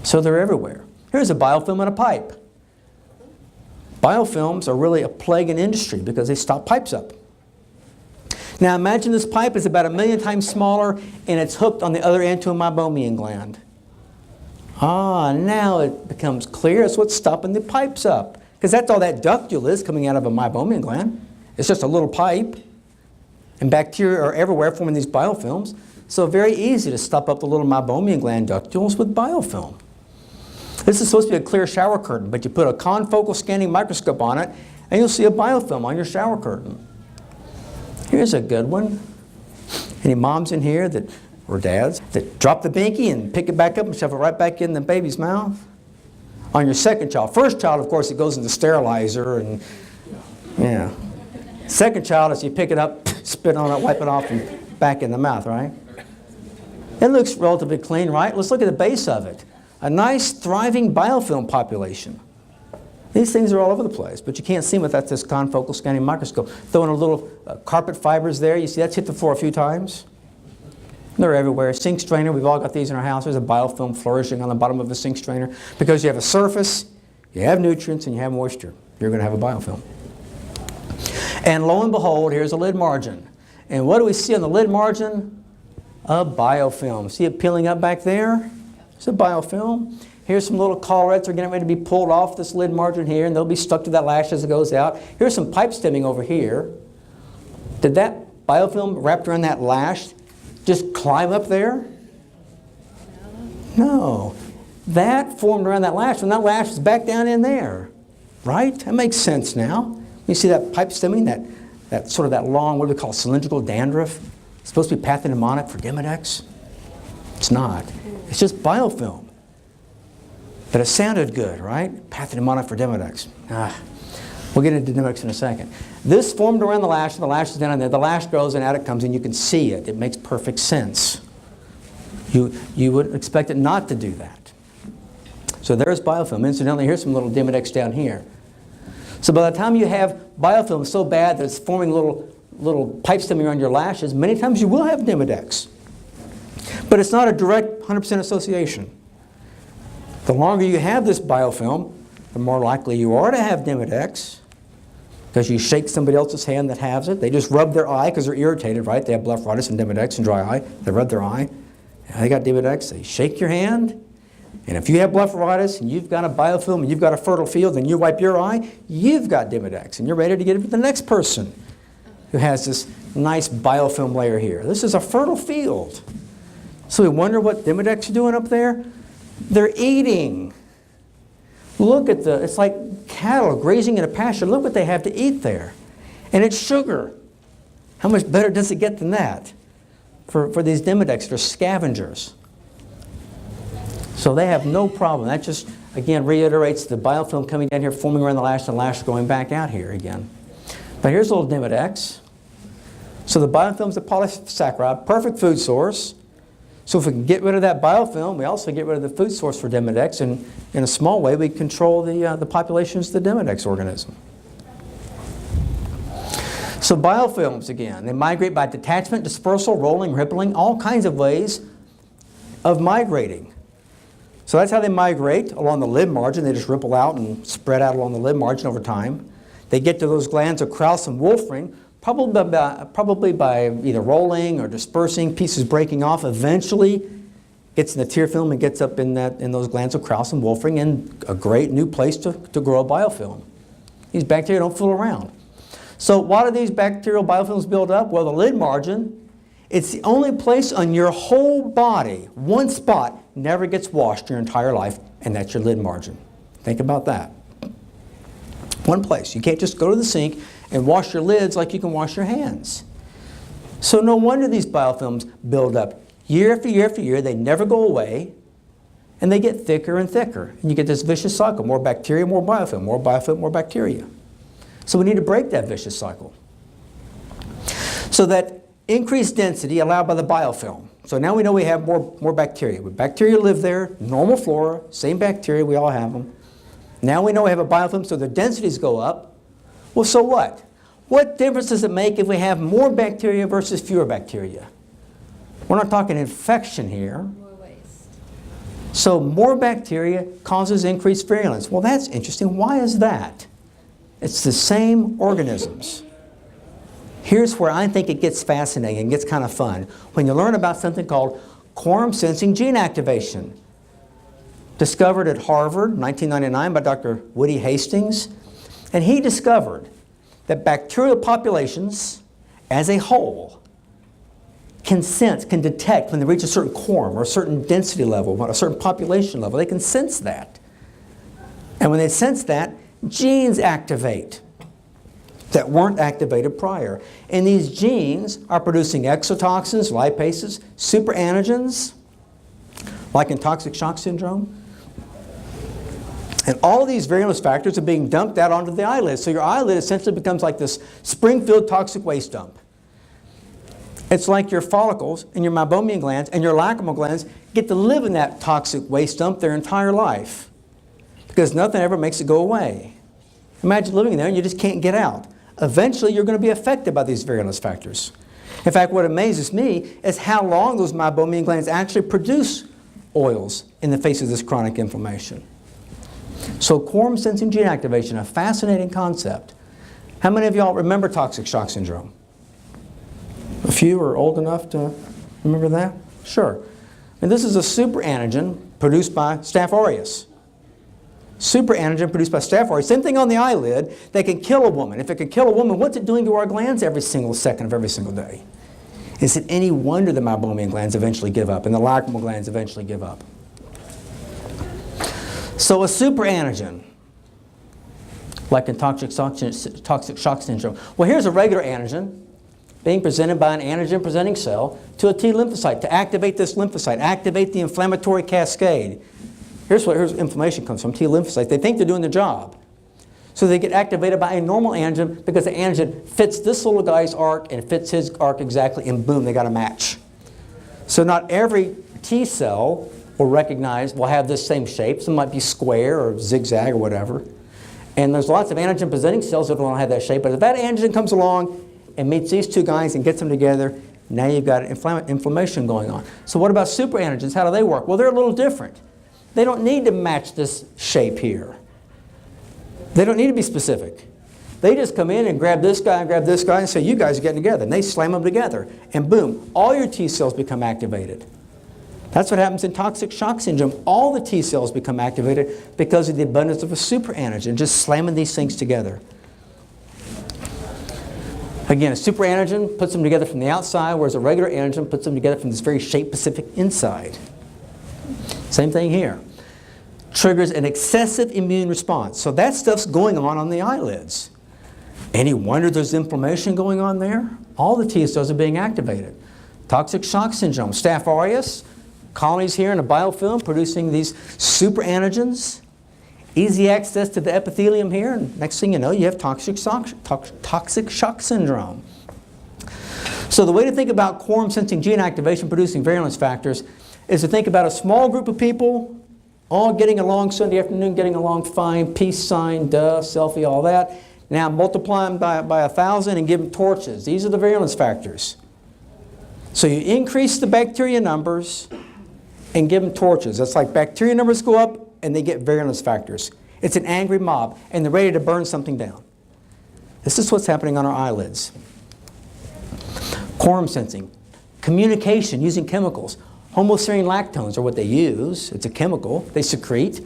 [SPEAKER 1] So they're everywhere. Here's a biofilm in a pipe. Biofilms are really a plague in industry because they stop pipes up. Now imagine this pipe is about 1,000,000 times smaller and it's hooked on the other end to a Meibomian gland. Now it becomes clear. It's what's stopping the pipes up. Because that's all that ductule is coming out of a Meibomian gland. It's just a little pipe. And bacteria are everywhere forming these biofilms. So very easy to stop up the little Meibomian gland ductules with biofilm. This is supposed to be a clear shower curtain, but you put a confocal scanning microscope on it and you'll see a biofilm on your shower curtain. Here's a good one. Any moms in here that, or dads, that drop the binky and pick it back up and shove it right back in the baby's mouth? On your second child. First child, of course, it goes in the sterilizer and, yeah. Second child is you pick it up, spit on it, wipe it off, and back in the mouth, right? It looks relatively clean, right? Let's look at the base of it. A nice, thriving biofilm population. These things are all over the place, but you can't see them without this confocal scanning microscope. Throw in a little carpet fibers there. You see that's hit the floor a few times. They're everywhere. Sink strainer, we've all got these in our house. There's a biofilm flourishing on the bottom of a sink strainer. Because you have a surface, you have nutrients, and you have moisture. You're going to have a biofilm. And lo and behold, here's a lid margin. And what do we see on the lid margin? A biofilm. See it peeling up back there? It's a biofilm. Here's some little collarets that are getting ready to be pulled off this lid margin here, and they'll be stuck to that lash as it goes out. Here's some pipe stemming over here. Did that biofilm wrapped around that lash just climb up there? No. That formed around that lash when that lash is back down in there. Right? That makes sense now. You see that pipe stemming, that sort of that long, what do we call cylindrical dandruff? It's supposed to be pathognomonic for D.E.B.S. It's not. It's just biofilm. But it sounded good, right? Pathognomonic for D.E.B.S. We'll get into D.E.B.S. in a second. This formed around the lash, and the lash is down in there. The lash grows, and out it comes, and you can see it. It makes perfect sense. You would expect it not to do that. So there's biofilm. Incidentally, here's some little D.E.B.S. down here. So by the time you have biofilm so bad that it's forming little pipes stemming around your lashes, many times you will have Demodex. But it's not a direct 100% association. The longer you have this biofilm, the more likely you are to have Demodex, because you shake somebody else's hand that has it. They just rub their eye because they're irritated, right? They have Blepharitis and Demodex and dry eye. They rub their eye. They got Demodex. They shake your hand. And if you have Blepharitis and you've got a biofilm and you've got a fertile field and you wipe your eye, you've got Demodex. And you're ready to get it to the next person who has this nice biofilm layer here. This is a fertile field. So we wonder what Demodex are doing up there. They're eating. Look at it's like cattle grazing in a pasture. Look what they have to eat there. And it's sugar. How much better does it get than that for these Demodex? They're scavengers. So they have no problem. That just, again, reiterates the biofilm coming down here, forming around the lash, and the lash going back out here again. But here's a little Demodex. So the biofilm is a polysaccharide, perfect food source. So if we can get rid of that biofilm, we also get rid of the food source for Demodex, and in a small way we control the populations of the Demodex organism. So biofilms, again, they migrate by detachment, dispersal, rolling, rippling, all kinds of ways of migrating. So that's how they migrate along the lid margin. They just ripple out and spread out along the lid margin over time. They get to those glands of Krauss and Wolfram, probably by either rolling or dispersing, pieces breaking off. Eventually, gets in the tear film and gets up in those glands of Krauss and Wolfram, and a great new place to grow a biofilm. These bacteria don't fool around. So why do these bacterial biofilms build up? Well, the lid margin, it's the only place on your whole body, one spot, never gets washed your entire life, and that's your lid margin. Think about that. One place. You can't just go to the sink and wash your lids like you can wash your hands. So no wonder these biofilms build up year after year after year. They never go away, and they get thicker and thicker. And you get this vicious cycle. More bacteria, more biofilm, more biofilm, more bacteria. So we need to break that vicious cycle. So that increased density allowed by the biofilm. So now we know we have more bacteria. Bacteria live there, normal flora, same bacteria, we all have them. Now we know we have a biofilm, so the densities go up. Well, so what? What difference does it make if we have more bacteria versus fewer bacteria? We're not talking infection here.
[SPEAKER 2] More waste.
[SPEAKER 1] So more bacteria causes increased virulence. Well, that's interesting. Why is that? It's the same organisms. Here's where I think it gets fascinating and gets kind of fun. When you learn about something called quorum sensing gene activation. Discovered at Harvard, 1999, by Dr. Woody Hastings. And he discovered that bacterial populations, as a whole, can sense, can detect when they reach a certain quorum or a certain density level, a certain population level. They can sense that. And when they sense that, genes activate that weren't activated prior. And these genes are producing exotoxins, lipases, superantigens, like in toxic shock syndrome. And all of these virulence factors are being dumped out onto the eyelid. So your eyelid essentially becomes like this Springfield toxic waste dump. It's like your follicles and your Meibomian glands and your lacrimal glands get to live in that toxic waste dump their entire life, because nothing ever makes it go away. Imagine living there and you just can't get out. Eventually you're going to be affected by these virulence factors. In fact, what amazes me is how long those Meibomian glands actually produce oils in the face of this chronic inflammation. So quorum sensing gene activation, a fascinating concept. How many of y'all remember toxic shock syndrome? A few are old enough to remember that? Sure. And this is a superantigen produced by Staph aureus. Superantigen produced by Staph aureus. Same thing on the eyelid. They can kill a woman. If it can kill a woman, what's it doing to our glands every single second of every single day? Is it any wonder the Meibomian glands eventually give up and the lacrimal glands eventually give up? So a superantigen, like in toxic shock syndrome. Well, here's a regular antigen being presented by an antigen-presenting cell to a T lymphocyte to activate this lymphocyte, activate the inflammatory cascade. Here's where inflammation comes from, T lymphocytes. They think they're doing their job. So they get activated by a normal antigen because the antigen fits this little guy's arc and fits his arc exactly, and boom, they got a match. So not every T cell will have this same shape. Some might be square or zigzag or whatever. And there's lots of antigen-presenting cells that don't have that shape, but if that antigen comes along and meets these two guys and gets them together, now you've got inflammation going on. So what about superantigens? How do they work? Well, they're a little different. They don't need to match this shape here. They don't need to be specific. They just come in and grab this guy and say, you guys are getting together. And they slam them together. And boom, all your T cells become activated. That's what happens in toxic shock syndrome. All the T cells become activated because of the abundance of a superantigen, just slamming these things together. Again, a superantigen puts them together from the outside, whereas a regular antigen puts them together from this very shape-specific inside. Same thing here. Triggers an excessive immune response. So that stuff's going on the eyelids. Any wonder there's inflammation going on there? All the T cells are being activated. Toxic shock syndrome, Staph aureus, colonies here in a biofilm producing these superantigens. Easy access to the epithelium here, and next thing you know, you have toxic shock syndrome. So the way to think about quorum-sensing gene activation producing virulence factors is to think about a small group of people all getting along Sunday afternoon, getting along fine, peace sign, duh, selfie, all that. Now multiply them by 1,000 and give them torches. These are the virulence factors. So you increase the bacteria numbers and give them torches. That's like bacteria numbers go up and they get virulence factors. It's an angry mob and they're ready to burn something down. This is what's happening on our eyelids. Quorum sensing, communication using chemicals. Homoserine lactones are what they use. It's a chemical they secrete.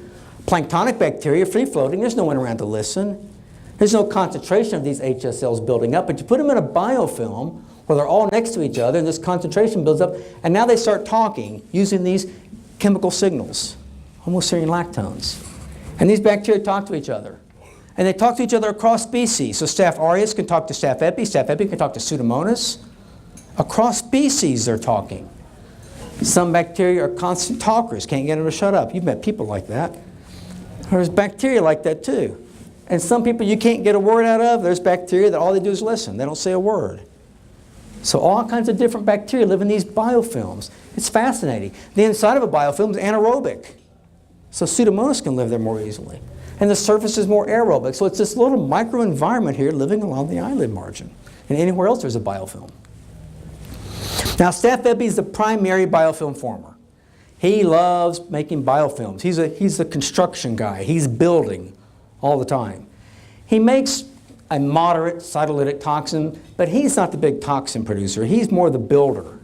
[SPEAKER 1] Planktonic bacteria, free-floating, there's no one around to listen. There's no concentration of these HS cells building up, but you put them in a biofilm where they're all next to each other and this concentration builds up, and now they start talking using these chemical signals, homoserine lactones. And these bacteria talk to each other. And they talk to each other across species. So Staph aureus can talk to Staph epi can talk to Pseudomonas. Across species they're talking. Some bacteria are constant talkers, can't get them to shut up. You've met people like that. There's bacteria like that too. And some people you can't get a word out of, there's bacteria that all they do is listen. They don't say a word. So all kinds of different bacteria live in these biofilms. It's fascinating. The inside of a biofilm is anaerobic. So Pseudomonas can live there more easily. And the surface is more aerobic. So it's this little microenvironment here living along the eyelid margin. And anywhere else there's a biofilm. Now Staph epi is the primary biofilm former. He loves making biofilms. He's a construction guy. He's building all the time. He makes a moderate cytolytic toxin, but he's not the big toxin producer. He's more the builder.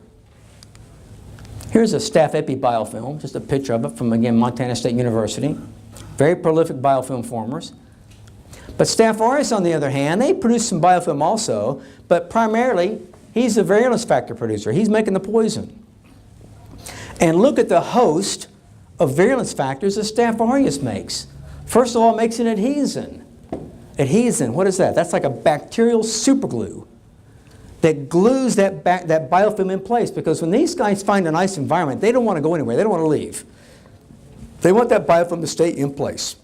[SPEAKER 1] Here's a Staph epi biofilm, just a picture of it from, again, Montana State University. Very prolific biofilm formers. But Staph aureus, on the other hand, they produce some biofilm also, but primarily he's the virulence factor producer. He's making the poison. And look at the host of virulence factors that Staph aureus makes. First of all, it makes an adhesin. Adhesin, what is that? That's like a bacterial superglue that glues that biofilm in place, because when these guys find a nice environment, they don't want to go anywhere. They don't want to leave. They want that biofilm to stay in place.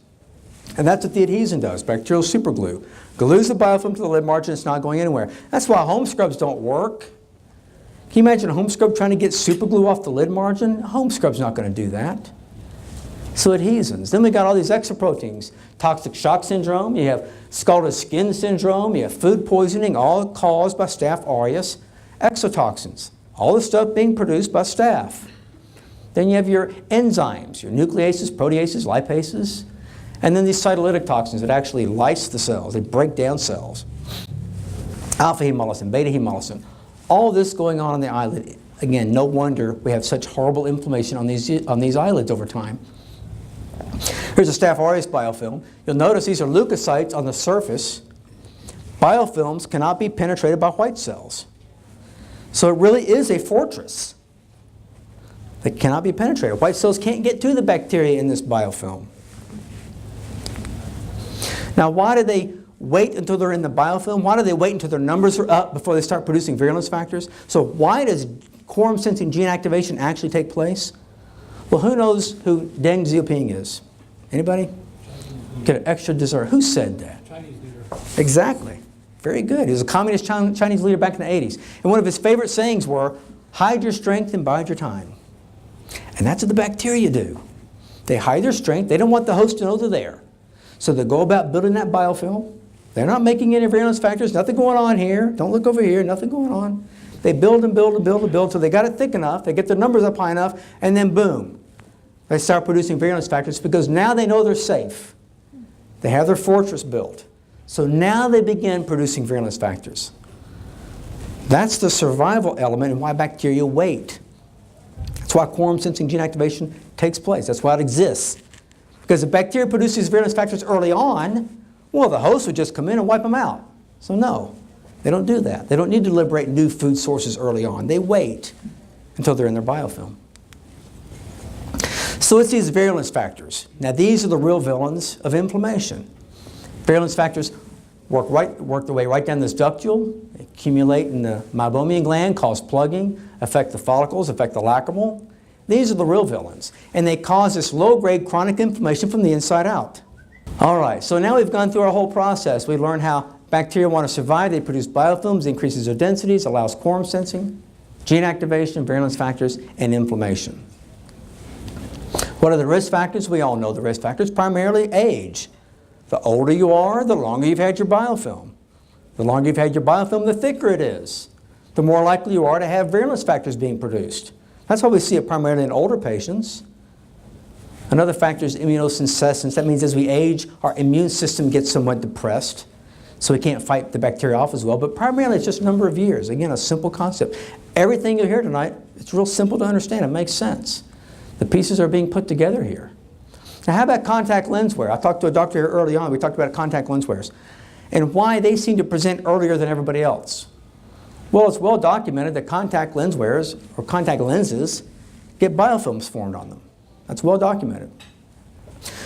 [SPEAKER 1] And that's what the adhesin does, bacterial superglue. Glues the biofilm to the lid margin, it's not going anywhere. That's why home scrubs don't work. Can you imagine a home scrub trying to get superglue off the lid margin? A home scrub's not going to do that. So adhesins. Then we got all these exoproteins. Toxic shock syndrome, you have scalded skin syndrome, you have food poisoning, all caused by Staph aureus. Exotoxins, all the stuff being produced by Staph. Then you have your enzymes, your nucleases, proteases, lipases. And then these cytolytic toxins that actually lyse the cells, they break down cells. Alpha hemolysin, beta hemolysin. All this going on in the eyelid. Again, no wonder we have such horrible inflammation on these eyelids over time. Here's a Staph aureus biofilm. You'll notice these are leukocytes on the surface. Biofilms cannot be penetrated by white cells. So it really is a fortress that cannot be penetrated. White cells can't get to the bacteria in this biofilm. Now, why do they wait until they're in the biofilm? Why do they wait until their numbers are up before they start producing virulence factors? So why does quorum sensing gene activation actually take place? Well, who knows who Deng Xiaoping is? Anybody? Get an extra dessert. Who said that?
[SPEAKER 2] Chinese leader.
[SPEAKER 1] Exactly. Very good. He was a communist Chinese leader back in the 80s. And one of his favorite sayings were, hide your strength and bide your time. And that's what the bacteria do. They hide their strength. They don't want the host to know they're there. So they go about building that biofilm. They're not making any virulence factors, nothing going on here. Don't look over here, nothing going on. They build and build and build and build until they got it thick enough, they get their numbers up high enough, and then boom, they start producing virulence factors because now they know they're safe. They have their fortress built. So now they begin producing virulence factors. That's the survival element and why bacteria wait. That's why quorum sensing gene activation takes place. That's why it exists. Because if bacteria produces virulence factors early on, well, the host would just come in and wipe them out. So no, they don't do that. They don't need to liberate new food sources early on. They wait until they're in their biofilm. So it's these virulence factors. Now these are the real villains of inflammation. Virulence factors work their way right down this ductule, accumulate in the Meibomian gland, cause plugging, affect the follicles, affect the lacrimal. These are the real villains. And they cause this low-grade chronic inflammation from the inside out. All right, so now we've gone through our whole process. We learned how bacteria want to survive. They produce biofilms, increases their densities, allows quorum sensing, gene activation, virulence factors, and inflammation. What are the risk factors? We all know the risk factors, primarily age. The older you are, the longer you've had your biofilm. The longer you've had your biofilm, the thicker it is. The more likely you are to have virulence factors being produced. That's why we see it primarily in older patients. Another factor is immunosuppressants. That means as we age, our immune system gets somewhat depressed, so we can't fight the bacteria off as well. But primarily it's just a number of years. Again, a simple concept. Everything you'll hear tonight, it's real simple to understand. It makes sense. The pieces are being put together here. Now how about contact lens wear? I talked to a doctor here early on. We talked about contact lens wearers and why they seem to present earlier than everybody else. Well, it's well documented that contact lens wearers or contact lenses get biofilms formed on them. That's well documented.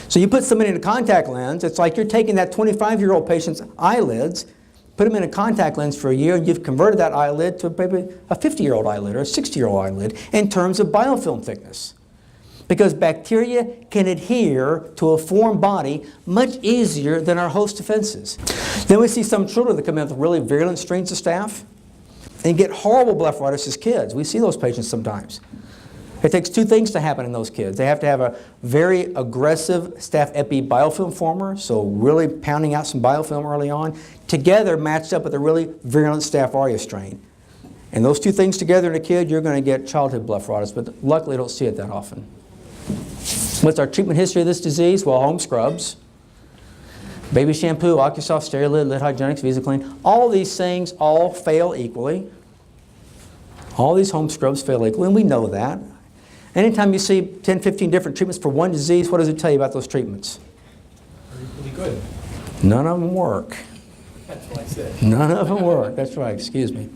[SPEAKER 1] So you put somebody in a contact lens, it's like you're taking that 25-year-old patient's eyelids, put them in a contact lens for a year, and you've converted that eyelid to maybe a 50-year-old eyelid or a 60-year-old eyelid in terms of biofilm thickness. Because bacteria can adhere to a foreign body much easier than our host defenses. Then we see some children that come in with really virulent strains of staph and get horrible blepharitis as kids. We see those patients sometimes. It takes two things to happen in those kids. They have to have a very aggressive staph epi biofilm former, so really pounding out some biofilm early on, together matched up with a really virulent Staph aureus strain. And those two things together in a kid, you're going to get childhood blepharitis, but luckily don't see it that often. What's our treatment history of this disease? Well, home scrubs, baby shampoo, OcuSoft, Sterilid, Lid Hygienics, VisiClean. All these things all fail equally. All these home scrubs fail equally, and we know that. Anytime you see 10, 15 different treatments for one disease, what does it tell you about those treatments?
[SPEAKER 2] Pretty good.
[SPEAKER 1] None of them work.
[SPEAKER 2] That's what I said.
[SPEAKER 1] None of them work. That's right, excuse me.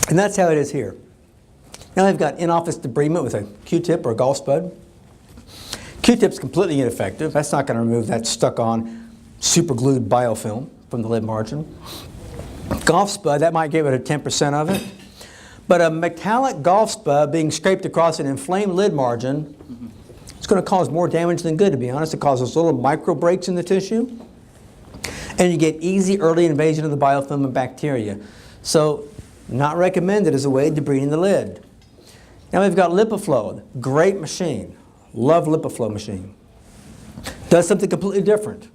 [SPEAKER 1] And that's how it is here. Now they've got in-office debridement with a Q-tip or a golf spud. Q-tip's completely ineffective. That's not going to remove that stuck-on, super-glued biofilm from the lid margin. Golf spud, that might give it a 10% of it. But a metallic golf spud being scraped across an inflamed lid margin, it's going to cause more damage than good, to be honest. It causes little micro breaks in the tissue. And you get easy early invasion of the biofilm and bacteria. So, not recommended as a way of debriding the lid. Now we've got LipiFlow, great machine. Love LipiFlow machine. Does something completely different.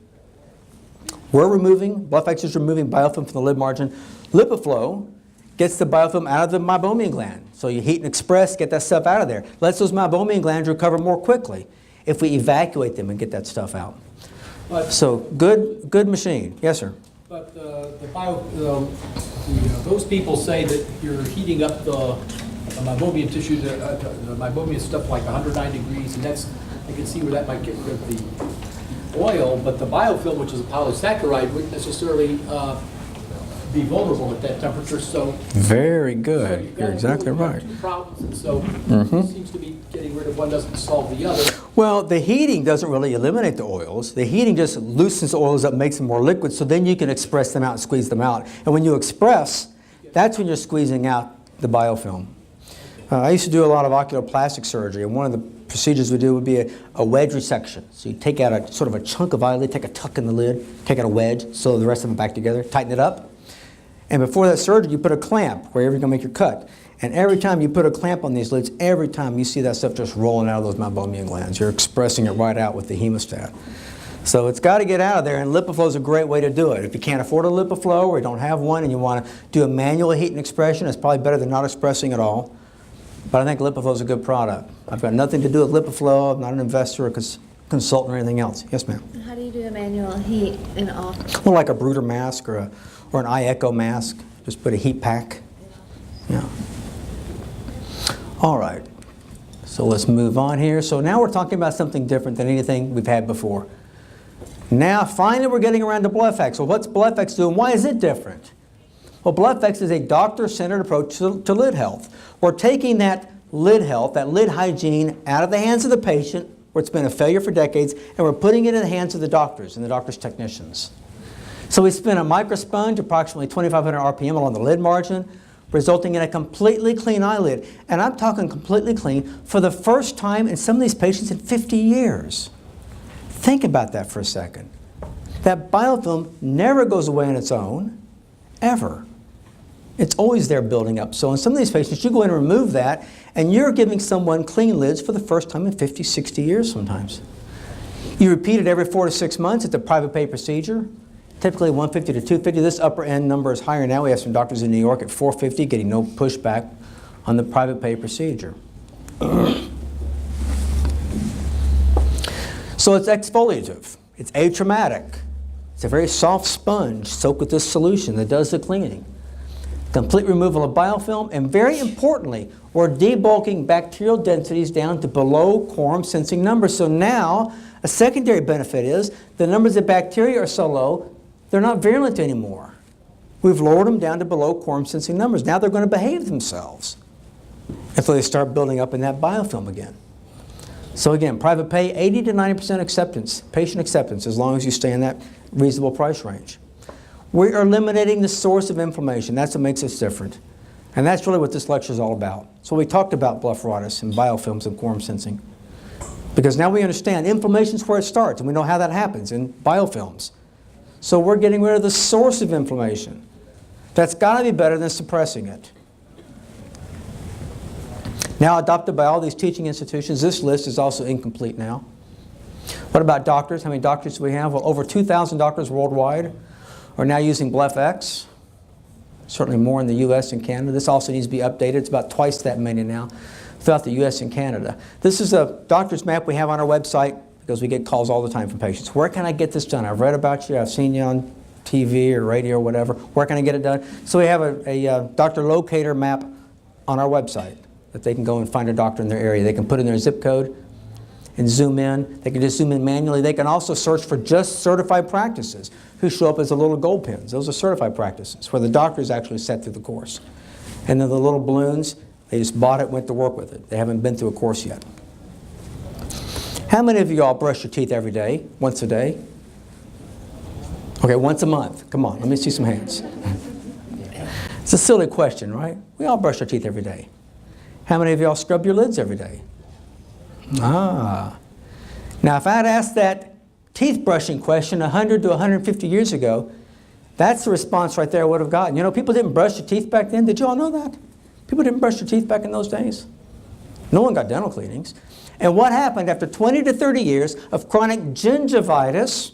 [SPEAKER 1] BlephEx is removing biofilm from the lid margin. LipiFlow gets the biofilm out of the Meibomian gland. So you heat and express, get that stuff out of there. Lets those Meibomian glands recover more quickly if we evacuate them and get that stuff out.
[SPEAKER 2] But,
[SPEAKER 1] so good machine. Yes, sir.
[SPEAKER 2] But those people say that you're heating up the Meibomian tissue, the Meibomian stuff like 109 degrees, and that's, I can see where that might get rid of the oil, but the biofilm, which is a polysaccharide, wouldn't necessarily be vulnerable at that temperature. So
[SPEAKER 1] very good.
[SPEAKER 2] So
[SPEAKER 1] you're exactly right.
[SPEAKER 2] Two problems, and so it seems to be getting rid of one doesn't solve the other.
[SPEAKER 1] Well, the heating doesn't really eliminate the oils. The heating just loosens the oils up, makes them more liquid, so then you can express them out and squeeze them out. And when you express, that's when you're squeezing out the biofilm. I used to do a lot of oculoplastic surgery, and one of the procedures we do would be a wedge resection. So you take out a sort of a chunk of eyelid, take a tuck in the lid, take out a wedge, sew the rest of them back together, tighten it up. And before that surgery, you put a clamp wherever you're going to make your cut. And every time you put a clamp on these lids, every time you see that stuff just rolling out of those Meibomian glands. You're expressing it right out with the hemostat. So it's got to get out of there, and LipiFlow is a great way to do it. If you can't afford a LipiFlow or you don't have one and you want to do a manual heat and expression, it's probably better than not expressing at all. But I think LipiFlow is a good product. I've got nothing to do with LipiFlow. I'm not an investor or consultant or anything else. Yes, ma'am?
[SPEAKER 3] How do you do a manual heat and off?
[SPEAKER 1] Well, like a Bruder mask or an eye echo mask. Just put a heat pack. Yeah. All right. So let's move on here. So now we're talking about something different than anything we've had before. Now, finally, we're getting around to BlephEx. Well, what's BlephEx doing? Why is it different? Well, BlephEx is a doctor-centered approach to lid health. We're taking that lid health, that lid hygiene, out of the hands of the patient, where it's been a failure for decades, and we're putting it in the hands of the doctors and the doctor's technicians. So we spin a microsponge, approximately 2,500 RPM along the lid margin, resulting in a completely clean eyelid. And I'm talking completely clean for the first time in some of these patients in 50 years. Think about that for a second. That biofilm never goes away on its own, ever. It's always there building up. So in some of these patients, you go in and remove that, and you're giving someone clean lids for the first time in 50, 60 years sometimes. You repeat it every 4 to 6 months. It's a private pay procedure. Typically 150 to 250. This upper end number is higher now. We have some doctors in New York at 450 getting no pushback on the private pay procedure. So it's exfoliative. It's atraumatic. It's a very soft sponge soaked with this solution that does the cleaning. Complete removal of biofilm, and very importantly, we're debulking bacterial densities down to below quorum sensing numbers. So now, a secondary benefit is the numbers of bacteria are so low, they're not virulent anymore. We've lowered them down to below quorum sensing numbers. Now they're going to behave themselves until they start building up in that biofilm again. So again, private pay, 80 to 90% acceptance, patient acceptance, as long as you stay in that reasonable price range. We are eliminating the source of inflammation. That's what makes us different. And that's really what this lecture is all about. So we talked about Blepharitis and biofilms and quorum sensing. Because now we understand inflammation is where it starts, and we know how that happens in biofilms. So we're getting rid of the source of inflammation. That's got to be better than suppressing it. Now adopted by all these teaching institutions, this list is also incomplete now. What about doctors? How many doctors do we have? Well, over 2,000 doctors worldwide are now using BlephEx. Certainly more in the US and Canada. This also needs to be updated. It's about twice that many now throughout the US and Canada. This is a doctor's map we have on our website because we get calls all the time from patients. Where can I get this done? I've read about you. I've seen you on TV or radio or whatever. Where can I get it done? So we have a doctor locator map on our website that they can go and find a doctor in their area. They can put in their zip code and zoom in. They can just zoom in manually. They can also search for just certified practices who show up as the little gold pins. Those are certified practices where the doctor is actually set through the course. And then the little balloons, they just bought it, went to work with it. They haven't been through a course yet. How many of you all brush your teeth every day, once a day? Okay, once a month. Come on, let me see some hands. It's a silly question, right? We all brush our teeth every day. How many of you all scrub your lids every day? Ah. Now, if I had asked that teeth brushing question 100 to 150 years ago, that's the response right there I would have gotten. You know, people didn't brush their teeth back then. Did you all know that? People didn't brush their teeth back in those days. No one got dental cleanings. And what happened after 20 to 30 years of chronic gingivitis,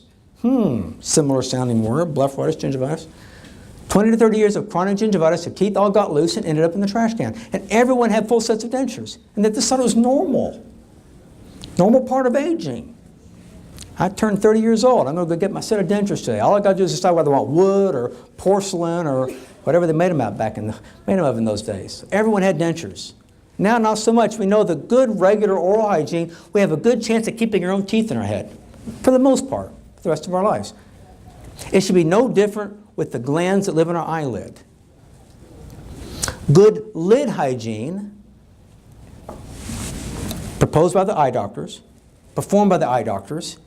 [SPEAKER 1] similar sounding word, blepharitis, gingivitis, 20 to 30 years of chronic gingivitis, their teeth all got loose and ended up in the trash can. And everyone had full sets of dentures. And that this thought it was normal. Normal part of aging. I turned 30 years old. I'm going to go get my set of dentures today. All I got to do is decide whether I want wood or porcelain or whatever they made them out made them of in those days. Everyone had dentures. Now, not so much. We know the good, regular oral hygiene, we have a good chance of keeping our own teeth in our head, for the most part, for the rest of our lives. It should be no different with the glands that live in our eyelid. Good lid hygiene, proposed by the eye doctors, performed by the eye doctors,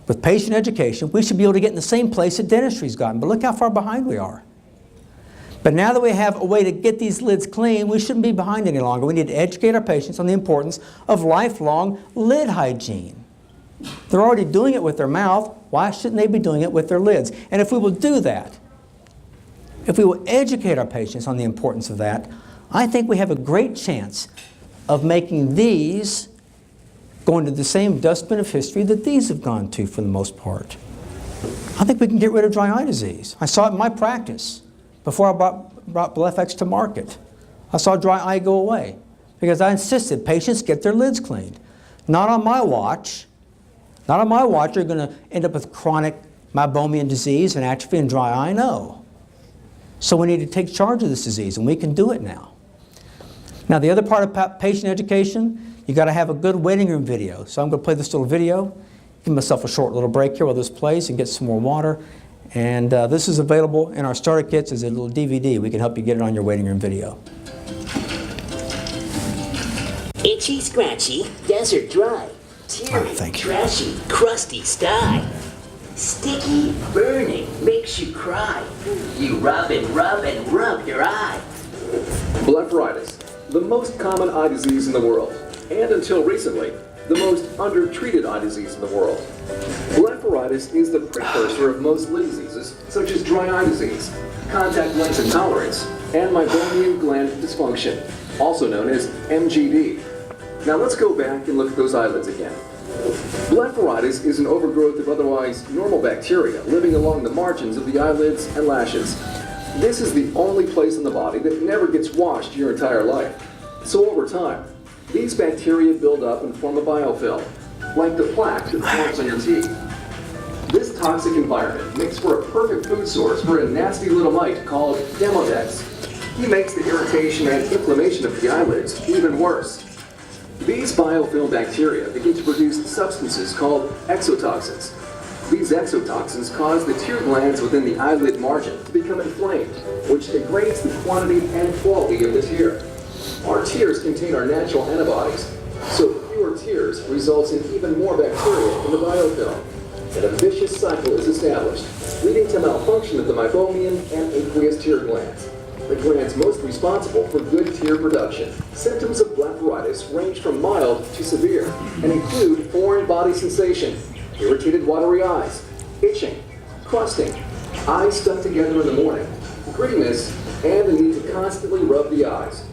[SPEAKER 1] with patient education, we should be able to get in the same place that dentistry's gotten. But look how far behind we are. But now that we have a way to get these lids clean, we shouldn't be behind any longer. We need to educate our patients on the importance of lifelong lid hygiene. They're already doing it with their mouth. Why shouldn't they be doing it with their lids? And if we will do that, if we will educate our patients on the importance of that, I think we have a great chance of making these go into the same dustbin of history that these have gone to for the most part. I think we can get rid of dry eye disease. I saw it in my practice before I brought BlephEx to market. I saw dry eye go away because I insisted patients get their lids cleaned. Not on my watch. Not on my watch you're going to end up with chronic Meibomian disease and atrophy and dry eye. No. So we need to take charge of this disease, and we can do it now. Now the other part of patient education, you got to have a good waiting room video. So I'm going to play this little video. Give myself a short little break here while this plays and get some more water. And this is available in our starter kits as a little DVD. We can help you get it on your waiting room video.
[SPEAKER 4] Itchy, scratchy, desert dry, teary, trashy, crusty sty. Sticky, burning, makes you cry. You rub and rub and rub your eye.
[SPEAKER 5] Blepharitis, the most common eye disease in the world, and until recently, the most undertreated eye disease in the world. Blepharitis is the precursor of most lid diseases, such as dry eye disease, contact lens intolerance, and Meibomian gland dysfunction, also known as MGD. Now let's go back and look at those eyelids again. Blepharitis is an overgrowth of otherwise normal bacteria living along the margins of the eyelids and lashes. This is the only place in the body that never gets washed your entire life. So over time, these bacteria build up and form a biofilm, like the plaque that forms on your teeth. This toxic environment makes for a perfect food source for a nasty little mite called D.E.B.S. He makes the irritation and inflammation of the eyelids even worse. These biofilm bacteria begin to produce substances called exotoxins. These exotoxins cause the tear glands within the eyelid margin to become inflamed, which degrades the quantity and quality of the tear. Our tears contain our natural antibodies, so fewer tears results in even more bacteria in the biofilm, and a vicious cycle is established, leading to malfunction of the Meibomian and aqueous tear glands, the glands most responsible for good tear production. Symptoms of blepharitis range from mild to severe and include foreign body sensation, irritated watery eyes, itching, crusting, eyes stuck together in the morning, grittiness, and the need to constantly rub the eyes.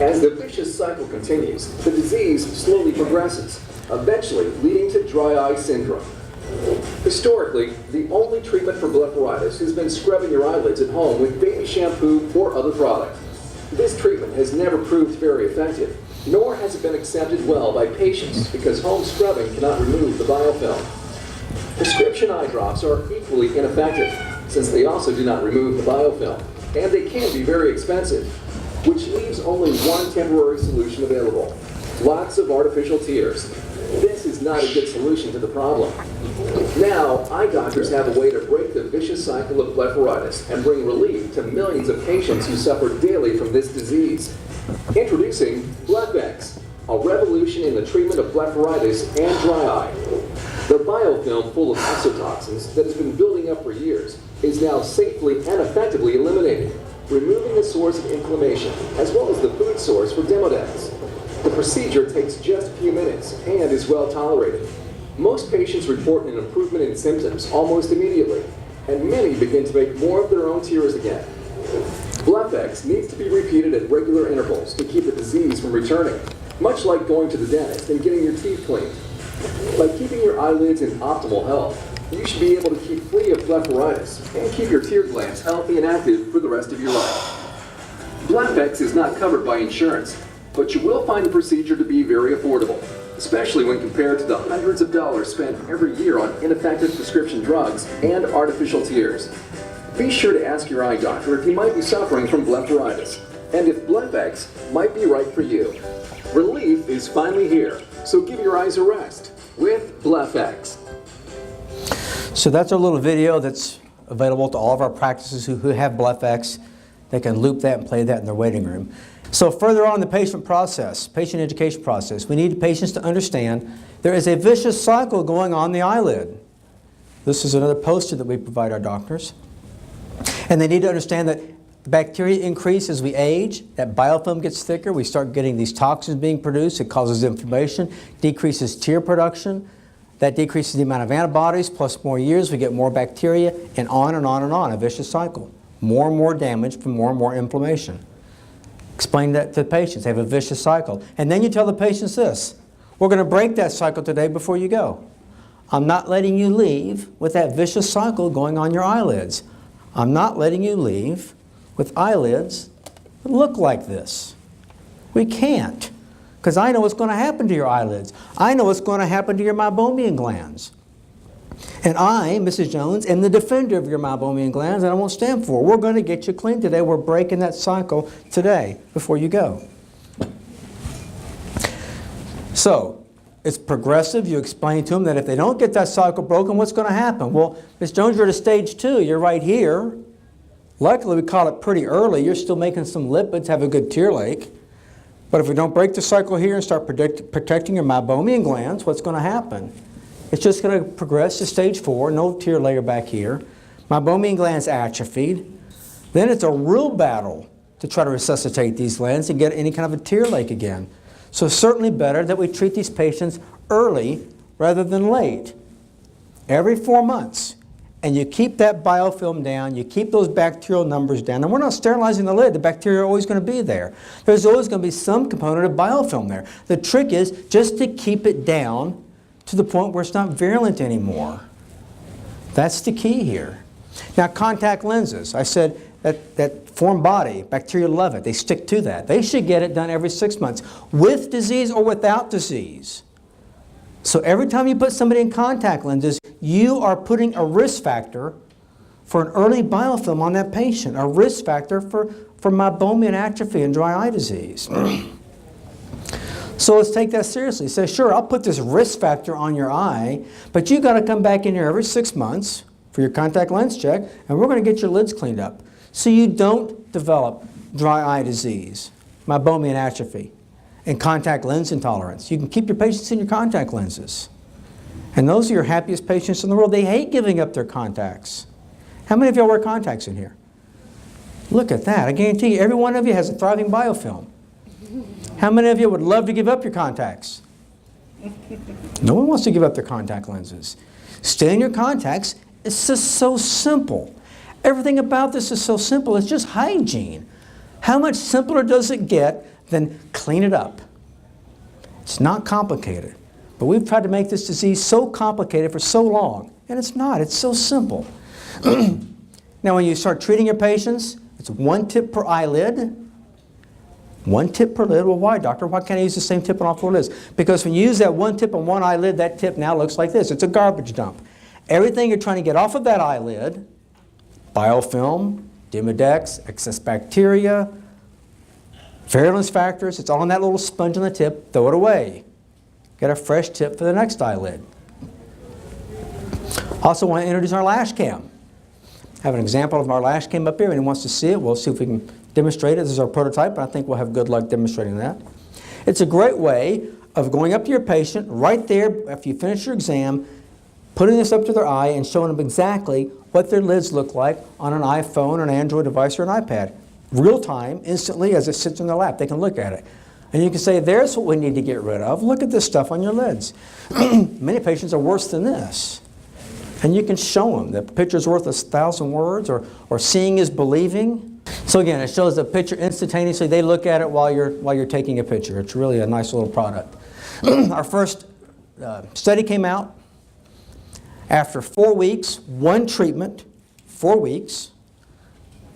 [SPEAKER 5] As the vicious cycle continues, the disease slowly progresses, eventually leading to dry eye syndrome. Historically, the only treatment for blepharitis has been scrubbing your eyelids at home with baby shampoo or other product. This treatment has never proved very effective, nor has it been accepted well by patients because home scrubbing cannot remove the biofilm. Prescription eye drops are equally ineffective since they also do not remove the biofilm, and they can be very expensive, which leaves only one temporary solution available: lots of artificial tears. This is not a good solution to the problem. Now, eye doctors have a way to break the vicious cycle of blepharitis and bring relief to millions of patients who suffer daily from this disease. Introducing BlephEx, a revolution in the treatment of blepharitis and dry eye. The biofilm full of exotoxins that has been building up for years is now safely and effectively eliminated, removing the source of inflammation as well as the food source for D.E.B.S. The procedure takes just a few minutes and is well tolerated. Most patients report an improvement in symptoms almost immediately, and many begin to make more of their own tears again. BlephEx needs to be repeated at regular intervals to keep the disease from returning, much like going to the dentist and getting your teeth cleaned. By keeping your eyelids in optimal health, you should be able to keep free of blepharitis and keep your tear glands healthy and active for the rest of your life. BlephEx is not covered by insurance, but you will find the procedure to be very affordable, especially when compared to the hundreds of dollars spent every year on ineffective prescription drugs and artificial tears. Be sure to ask your eye doctor if you might be suffering from blepharitis, and if BlephEx might be right for you. Relief is finally here, so give your eyes a rest with BlephEx.
[SPEAKER 1] So that's our little video that's available to all of our practices who have BlephEx. They can loop that and play that in their waiting room. So further on in the patient education process, we need patients to understand there is a vicious cycle going on in the eyelid. This is another poster that we provide our doctors. And they need to understand that bacteria increase as we age, that biofilm gets thicker, we start getting these toxins being produced, it causes inflammation, decreases tear production, that decreases the amount of antibodies, plus more years, we get more bacteria, and on and on and on, a vicious cycle. More and more damage from more and more inflammation. Explain that to the patients. They have a vicious cycle. And then you tell the patients this: we're going to break that cycle today before you go. I'm not letting you leave with that vicious cycle going on your eyelids. I'm not letting you leave with eyelids that look like this. We can't, because I know what's going to happen to your eyelids. I know what's going to happen to your Meibomian glands. And I, Mrs. Jones, am the defender of your Meibomian glands, and I won't stand for it. We're going to get you clean today. We're breaking that cycle today before you go. So, it's progressive. You explain to them that if they don't get that cycle broken, what's going to happen? Well, Ms. Jones, you're at a stage 2. You're right here. Luckily, we caught it pretty early. You're still making some lipids, have a good tear lake. But if we don't break the cycle here and start protecting your Meibomian glands, what's going to happen? It's just going to progress to stage 4, no tear layer back here. Meibomian glands atrophied. Then it's a real battle to try to resuscitate these glands and get any kind of a tear lake again. So it's certainly better that we treat these patients early rather than late. Every 4 months. And you keep that biofilm down, you keep those bacterial numbers down. And we're not sterilizing the lid. The bacteria are always going to be there. There's always going to be some component of biofilm there. The trick is just to keep it down to the point where it's not virulent anymore. That's the key here. Now, contact lenses. I said that foreign body, bacteria love it. They stick to that. They should get it done every 6 months, with disease or without disease. So every time you put somebody in contact lenses, you are putting a risk factor for an early biofilm on that patient, a risk factor for Meibomian atrophy and dry eye disease. So let's take that seriously. Say, sure, I'll put this risk factor on your eye, but you got to come back in here every 6 months for your contact lens check, and we're going to get your lids cleaned up so you don't develop dry eye disease, Meibomian atrophy, and contact lens intolerance. You can keep your patients in your contact lenses. And those are your happiest patients in the world. They hate giving up their contacts. How many of y'all wear contacts in here? Look at that. I guarantee you, every one of you has a thriving biofilm. How many of you would love to give up your contacts? No one wants to give up their contact lenses. Stay in your contacts. It's just so simple. Everything about this is so simple. It's just hygiene. How much simpler does it get than clean it up? It's not complicated. But we've tried to make this disease so complicated for so long, and it's not. It's so simple. Now, when you start treating your patients, it's 1 tip per eyelid. 1 tip per lid. Well, why, doctor? Why can't I use the same tip on all 4 lids? Because when you use that 1 tip on one eyelid, that tip now looks like this. It's a garbage dump. Everything you're trying to get off of that eyelid, biofilm, D.E.B.S, excess bacteria, virulence factors, it's all on that little sponge on the tip. Throw it away. Get a fresh tip for the next eyelid. Also want to introduce our lash cam. I have an example of our lash cam up here. Anyone wants to see it? We'll see if we can demonstrate it. This is our prototype, but I think we'll have good luck demonstrating that. It's a great way of going up to your patient right there after you finish your exam, putting this up to their eye and showing them exactly what their lids look like on an iPhone, an Android device, or an iPad. Real time, instantly, as it sits in their lap. They can look at it. And you can say, there's what we need to get rid of. Look at this stuff on your lids. Many patients are worse than this. And you can show them that the picture's worth 1,000 words, or seeing is believing. So again, it shows the picture instantaneously. They look at it while you're taking a picture. It's really a nice little product. Our first study came out. After 4 weeks, 1 treatment, 4 weeks,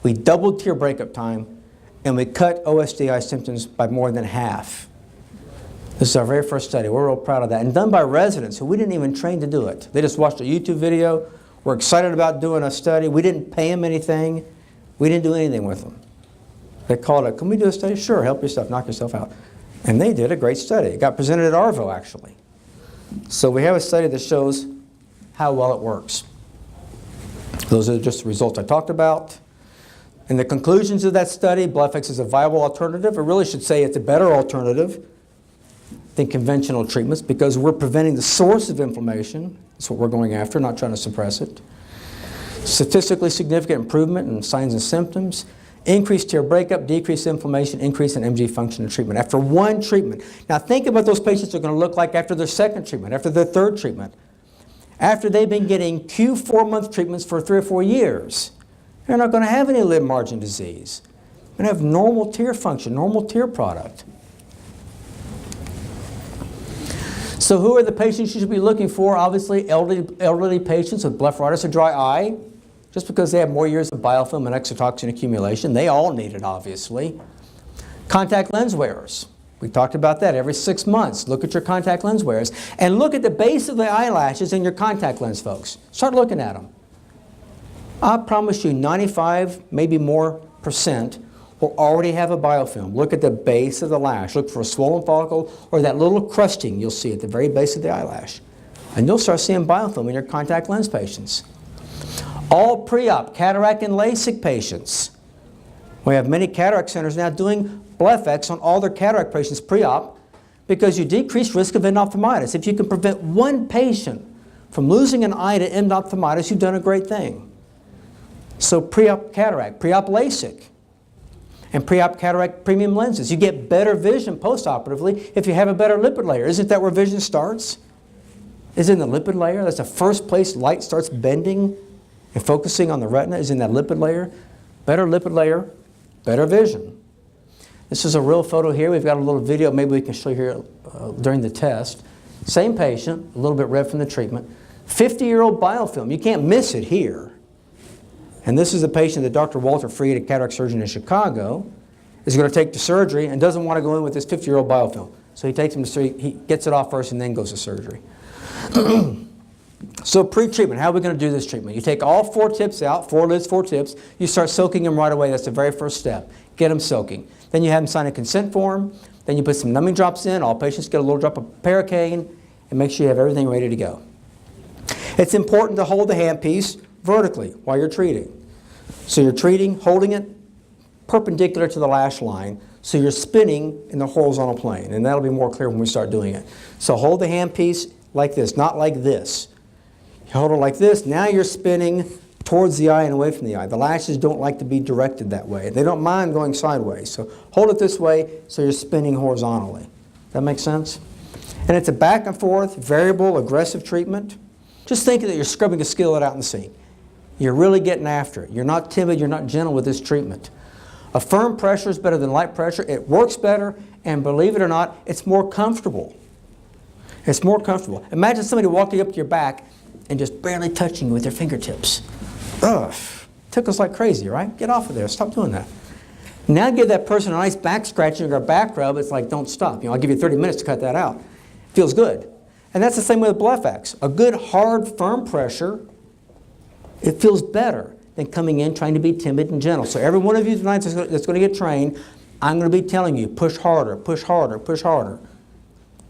[SPEAKER 1] we doubled tear breakup time, and we cut OSDI symptoms by more than half. This is our very first study. We're real proud of that. And done by residents who we didn't even train to do it. They just watched a YouTube video. We're excited about doing a study. We didn't pay them anything. We didn't do anything with them. They called it, can we do a study? Sure, help yourself, knock yourself out. And they did a great study. It got presented at Arvo, actually. So we have a study that shows how well it works. Those are just the results I talked about. And the conclusions of that study, BlephEx is a viable alternative. I really should say it's a better alternative than conventional treatments because we're preventing the source of inflammation. That's what we're going after, not trying to suppress it. Statistically significant improvement in signs and symptoms, increased tear breakup, decreased inflammation, increase in MG function and treatment after 1 treatment. Now think about those patients are going to look like after their 2nd treatment, after their 3rd treatment, after they've been getting Q4-month treatments for 3 or 4 years. They're not going to have any lid margin disease. going to have normal tear function, normal tear product. So who are the patients you should be looking for? Obviously, elderly patients with blepharitis or dry eye, just because they have more years of biofilm and exotoxin accumulation. They all need it, obviously. Contact lens wearers. We talked about that every 6 months. Look at your contact lens wearers. And look at the base of the eyelashes in your contact lens, folks. Start looking at them. I promise you 95, maybe more % will already have a biofilm. Look at the base of the lash. Look for a swollen follicle or that little crusting you'll see at the very base of the eyelash. And you'll start seeing biofilm in your contact lens patients. All pre-op cataract and LASIK patients. We have many cataract centers now doing BlephEx on all their cataract patients pre-op because you decrease risk of endophthalmitis. If you can prevent one patient from losing an eye to endophthalmitis, you've done a great thing. So pre-op cataract, pre-op LASIK, and pre-op cataract premium lenses. You get better vision post-operatively if you have a better lipid layer. Isn't that where vision starts? Is in the lipid layer. That's the first place light starts bending and focusing on the retina, is in that lipid layer. Better lipid layer, better vision. This is a real photo here. We've got a little video maybe we can show you here during the test. Same patient, a little bit red from the treatment. 50-year-old biofilm. You can't miss it here. And this is a patient that Dr. Walter Freed, a cataract surgeon in Chicago, is going to take to surgery and doesn't want to go in with this 50-year-old biofilm. So he takes him to surgery, he gets it off first and then goes to surgery. So pre-treatment, how are we going to do this treatment? You take all 4 tips out, 4 lids, 4 tips. You start soaking them right away. That's the very first step. Get them soaking. Then you have them sign a consent form. Then you put some numbing drops in. All patients get a little drop of Paracaine and make sure you have everything ready to go. It's important to hold the handpiece vertically while you're treating. So you're treating, holding it perpendicular to the lash line, so you're spinning in the horizontal plane, and that'll be more clear when we start doing it. So hold the handpiece like this, not like this. You hold it like this, now you're spinning towards the eye and away from the eye. The lashes don't like to be directed that way. They don't mind going sideways. So hold it this way so you're spinning horizontally. That makes sense? And it's a back and forth, variable, aggressive treatment. Just think that you're scrubbing a skillet out in the sink. You're really getting after it. You're not timid, you're not gentle with this treatment. A firm pressure is better than light pressure. It works better, and believe it or not, it's more comfortable. It's more comfortable. Imagine somebody walking up to your back and just barely touching you with their fingertips. Ugh, tickles like crazy, right? Get off of there, stop doing that. Now give that person a nice back scratching or a back rub. It's like, don't stop. I'll give you 30 minutes to cut that out. Feels good. And that's the same with BlephEx. A good, hard, firm pressure, it feels better than coming in trying to be timid and gentle. So every one of you tonight that's going to get trained, I'm going to be telling you, push harder, push harder, push harder.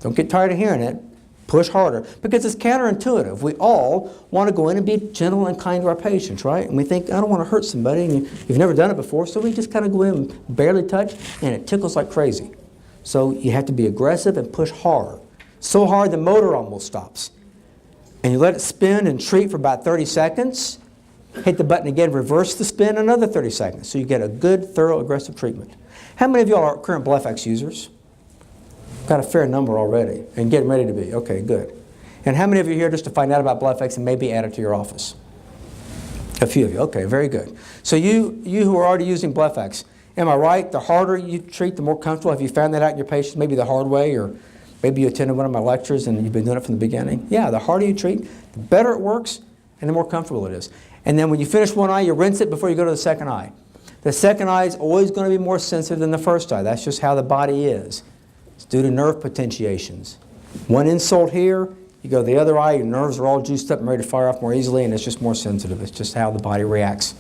[SPEAKER 1] Don't get tired of hearing it. Push harder. Because it's counterintuitive. We all want to go in and be gentle and kind to our patients, right? And we think, I don't want to hurt somebody, and you've never done it before, so we just kind of go in and barely touch, and it tickles like crazy. So you have to be aggressive and push hard. So hard the motor almost stops. And you let it spin and treat for about 30 seconds. Hit the button again, reverse the spin, another 30 seconds. So you get a good, thorough, aggressive treatment. How many of you all are current BlephEx users? Got a fair number already and getting ready to be. Okay, good. And how many of you are here just to find out about BlephEx and maybe add it to your office? A few of you. Okay, very good. So you who are already using BlephEx, am I right? The harder you treat, the more comfortable. Have you found that out in your patients, maybe the hard way, or maybe you attended one of my lectures and you've been doing it from the beginning? Yeah, the harder you treat, the better it works and the more comfortable it is. And then when you finish one eye, you rinse it before you go to the second eye. The second eye is always going to be more sensitive than the first eye. That's just how the body is. It's due to nerve potentiations. One insult here, you go to the other eye, your nerves are all juiced up and ready to fire off more easily, and it's just more sensitive. It's just how the body reacts.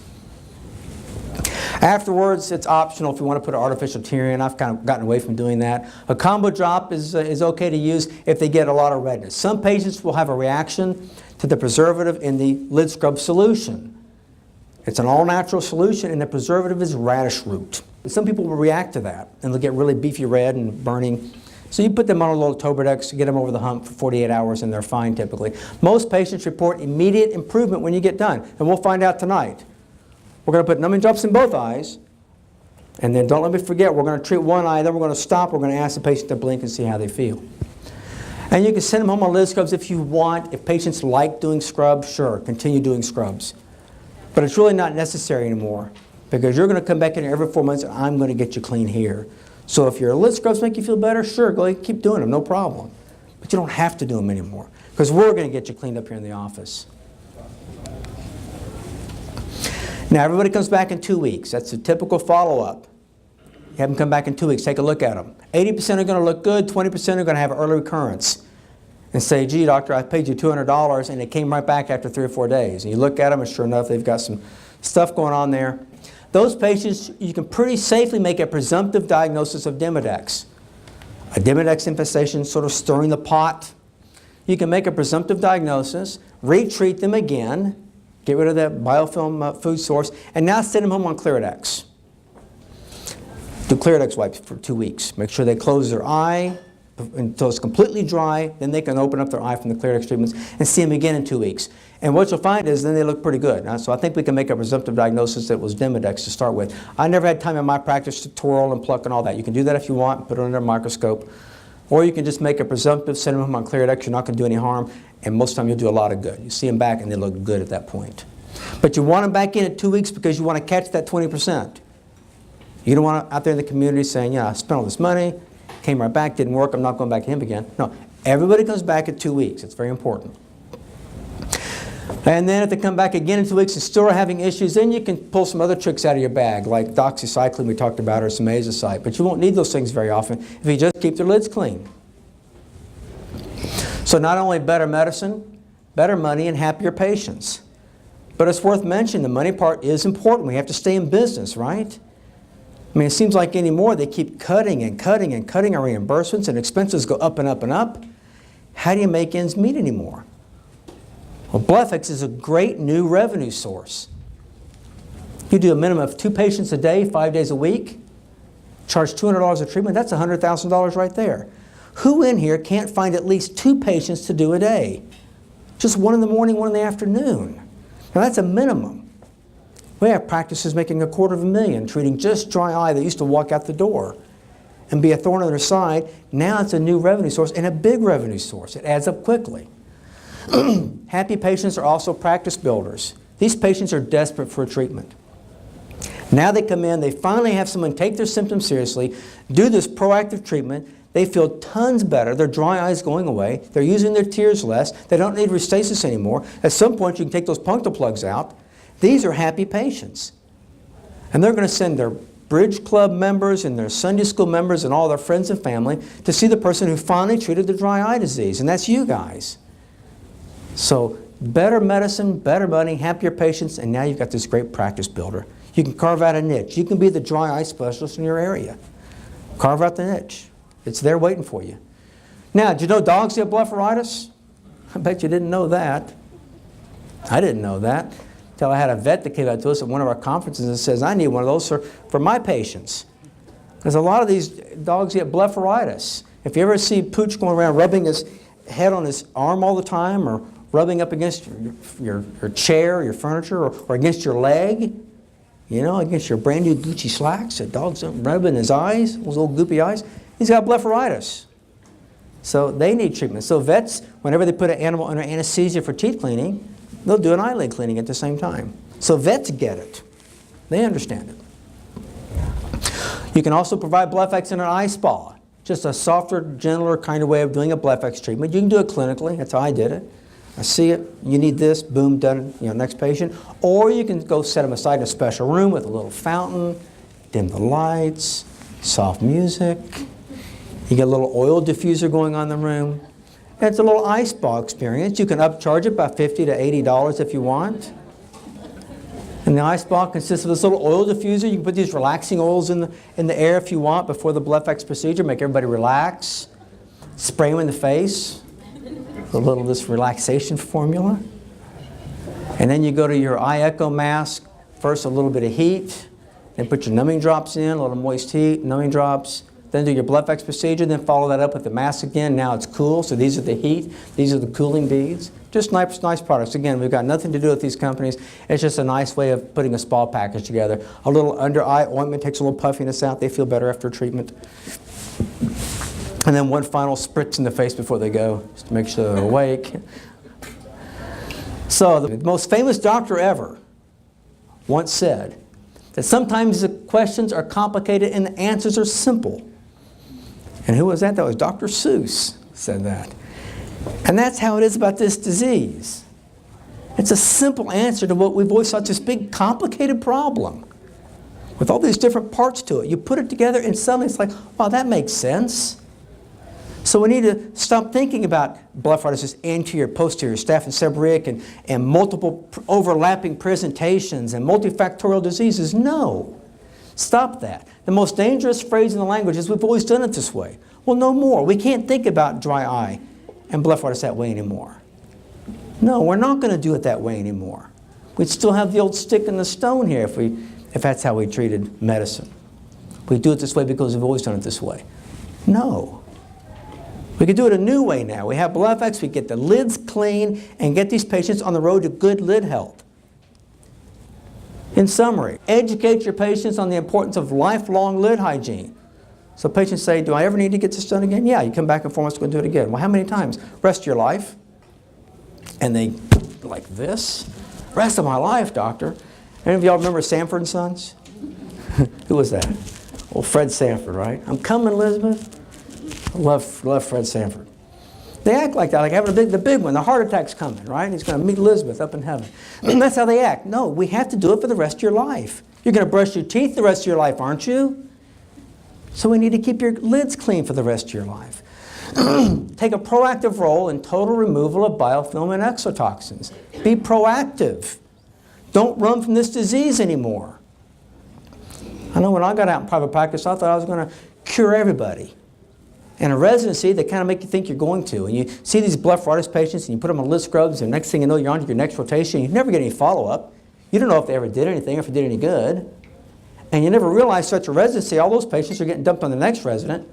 [SPEAKER 1] Afterwards, it's optional if you want to put an artificial tear in. I've kind of gotten away from doing that. A combo drop is okay to use if they get a lot of redness. Some patients will have a reaction to the preservative in the lid scrub solution. It's an all-natural solution, and the preservative is radish root. Some people will react to that, and they'll get really beefy red and burning. So you put them on a little Tobradex, get them over the hump for 48 hours, and they're fine typically. Most patients report immediate improvement when you get done, and we'll find out tonight. We're going to put numbing drops in both eyes, and then don't let me forget, we're going to treat one eye, then we're going to stop, we're going to ask the patient to blink and see how they feel. And you can send them home on lid scrubs if you want. If patients like doing scrubs, sure, continue doing scrubs. But it's really not necessary anymore. because you're going to come back in here every 4 months and I'm going to get you clean here. So if your lid scrubs make you feel better, sure, go ahead, keep doing them, no problem. But you don't have to do them anymore, because we're going to get you cleaned up here in the office. Now, everybody comes back in 2 weeks. That's a typical follow-up. You have them come back in 2 weeks. Take a look at them. 80% are going to look good. 20% are going to have early recurrence. And say, gee, doctor, I paid you $200, and it came right back after 3 or 4 days. And you look at them, and sure enough, they've got some stuff going on there. Those patients, you can pretty safely make a presumptive diagnosis of Demodex. A Demodex infestation sort of stirring the pot. You can make a presumptive diagnosis, retreat them again, get rid of that biofilm food source, and now send them home on Clearadex. Do Clearadex wipes for 2 weeks. Make sure they close their eye until it's completely dry. Then they can open up their eye from the Clearadex treatments and see them again in 2 weeks. And what you'll find is then they look pretty good. So I think we can make a presumptive diagnosis that it was Demodex to start with. I never had time in my practice to twirl and pluck and all that. You can do that if you want, put it under a microscope. Or you can just make a presumptive, send them home on Clearadex. You're not going to do any harm, and most of the time you'll do a lot of good. You see them back and they look good at that point. But you want them back in at 2 weeks because you want to catch that 20%. You don't want them out there in the community saying, yeah, I spent all this money, came right back, didn't work, I'm not going back to him again. No, everybody comes back at 2 weeks. It's very important. And then if they come back again in 2 weeks and still are having issues, then you can pull some other tricks out of your bag, like doxycycline we talked about, or some azicite. But you won't need those things very often if you just keep their lids clean. So not only better medicine, better money, and happier patients. But it's worth mentioning the money part is important. We have to stay in business, right? I mean, it seems like anymore they keep cutting and cutting and cutting our reimbursements, and expenses go up and up and up. How do you make ends meet anymore? Well, BlephEx is a great new revenue source. You do a minimum of 2 patients a day, 5 days a week, charge $200 a treatment, that's $100,000 right there. Who in here can't find at least 2 patients to do a day? Just one in the morning, one in the afternoon. Now that's a minimum. We have practices making $250,000 treating just dry eye that used to walk out the door and be a thorn on their side. Now it's a new revenue source and a big revenue source. It adds up quickly. Happy patients are also practice builders. These patients are desperate for a treatment. Now they come in, they finally have someone take their symptoms seriously, do this proactive treatment, they feel tons better, their dry eyes going away, they're using their tears less, they don't need Restasis anymore. At some point you can take those punctal plugs out. These are happy patients. And they're going to send their Bridge Club members and their Sunday school members and all their friends and family to see the person who finally treated the dry eye disease, and that's you guys. So better medicine, better money, happier patients, and now you've got this great practice builder. You can carve out a niche. You can be the dry eye specialist in your area. Carve out the niche. It's there waiting for you. Now, did you know dogs get blepharitis? I bet you didn't know that. I didn't know that until I had a vet that came out to us at one of our conferences and says, I need one of those for my patients. Because a lot of these dogs get blepharitis. If you ever see Pooch going around rubbing his head on his arm all the time, or rubbing up against your chair, your furniture, or against your leg, you know, against your brand new Gucci slacks, that dog's rubbing his eyes, those little goopy eyes, he's got blepharitis. So they need treatment. So vets, whenever they put an animal under anesthesia for teeth cleaning, they'll do an eyelid cleaning at the same time. So vets get it. They understand it. You can also provide BlephEx in an eye spa. Just a softer, gentler kind of way of doing a BlephEx treatment. You can do it clinically. That's how I did it. I see it. You need this. Boom, done. You know, next patient. Or you can go set them aside in a special room with a little fountain, dim the lights, soft music. You get a little oil diffuser going on in the room. It's a little eye spa experience. You can upcharge it by $50 to $80 if you want. And the eye spa consists of this little oil diffuser. You can put these relaxing oils in the air if you want before the BlephEx procedure. Make everybody relax. Spray them in the face. A little of this relaxation formula. And then you go to your eye echo mask. First a little bit of heat. Then put your numbing drops in, a little moist heat, numbing drops. Then do your BlephEx procedure. Then follow that up with the mask again. Now it's cool. So these are the heat. These are the cooling beads. Just nice products. Again, we've got nothing to do with these companies. It's just a nice way of putting a spa package together. A little under eye ointment takes a little puffiness out. They feel better after treatment. And then one final spritz in the face before they go, just to make sure they're awake. So the most famous doctor ever once said, That sometimes the questions are complicated and the answers are simple. And who was that? That was Dr. Seuss said that. And that's how it is about this disease. It's a simple answer to what we've always thought this big complicated problem with all these different parts to it. You put it together and suddenly it's like, wow, that makes sense. So we need to stop thinking about blepharitis as anterior, posterior, staph and seborrheic and multiple overlapping presentations and multifactorial diseases. No. Stop that. The most dangerous phrase in the language is we've always done it this way. Well, no more. We can't think about dry eye and blepharitis that way anymore. No, we're not going to do it that way anymore. We'd still have the old stick and the stone here if that's how we treated medicine. We do it this way because we've always done it this way. No. We can do it a new way now. We have BlephEx, we get the lids clean and get these patients on the road to good lid health. In summary, educate your patients on the importance of lifelong lid hygiene. So patients say, do I ever need to get this done again? Yeah, you come back in 4 months, go do it again. Well, how many times? Rest of your life. And they like this. Rest of my life, doctor. Any of y'all remember Sanford and Sons? Who was that? Well, Fred Sanford, right? I'm coming, Elizabeth. I love Fred Sanford. They act like that, like having the big one. The heart attack's coming, right? He's going to meet Elizabeth up in heaven. That's how they act. No, we have to do it for the rest of your life. You're going to brush your teeth the rest of your life, aren't you? So we need to keep your lids clean for the rest of your life. Take a proactive role in total removal of biofilm and exotoxins. Be proactive. Don't run from this disease anymore. I know when I got out in private practice, I thought I was going to cure everybody. And in residency, they kind of make you think you're going to. And you see these blepharitis patients, and you put them on lid scrubs, and next thing you know, you're on to your next rotation. You never get any follow-up. You don't know if they ever did anything, or if it did any good. And you never realize such a residency, all those patients are getting dumped on the next resident.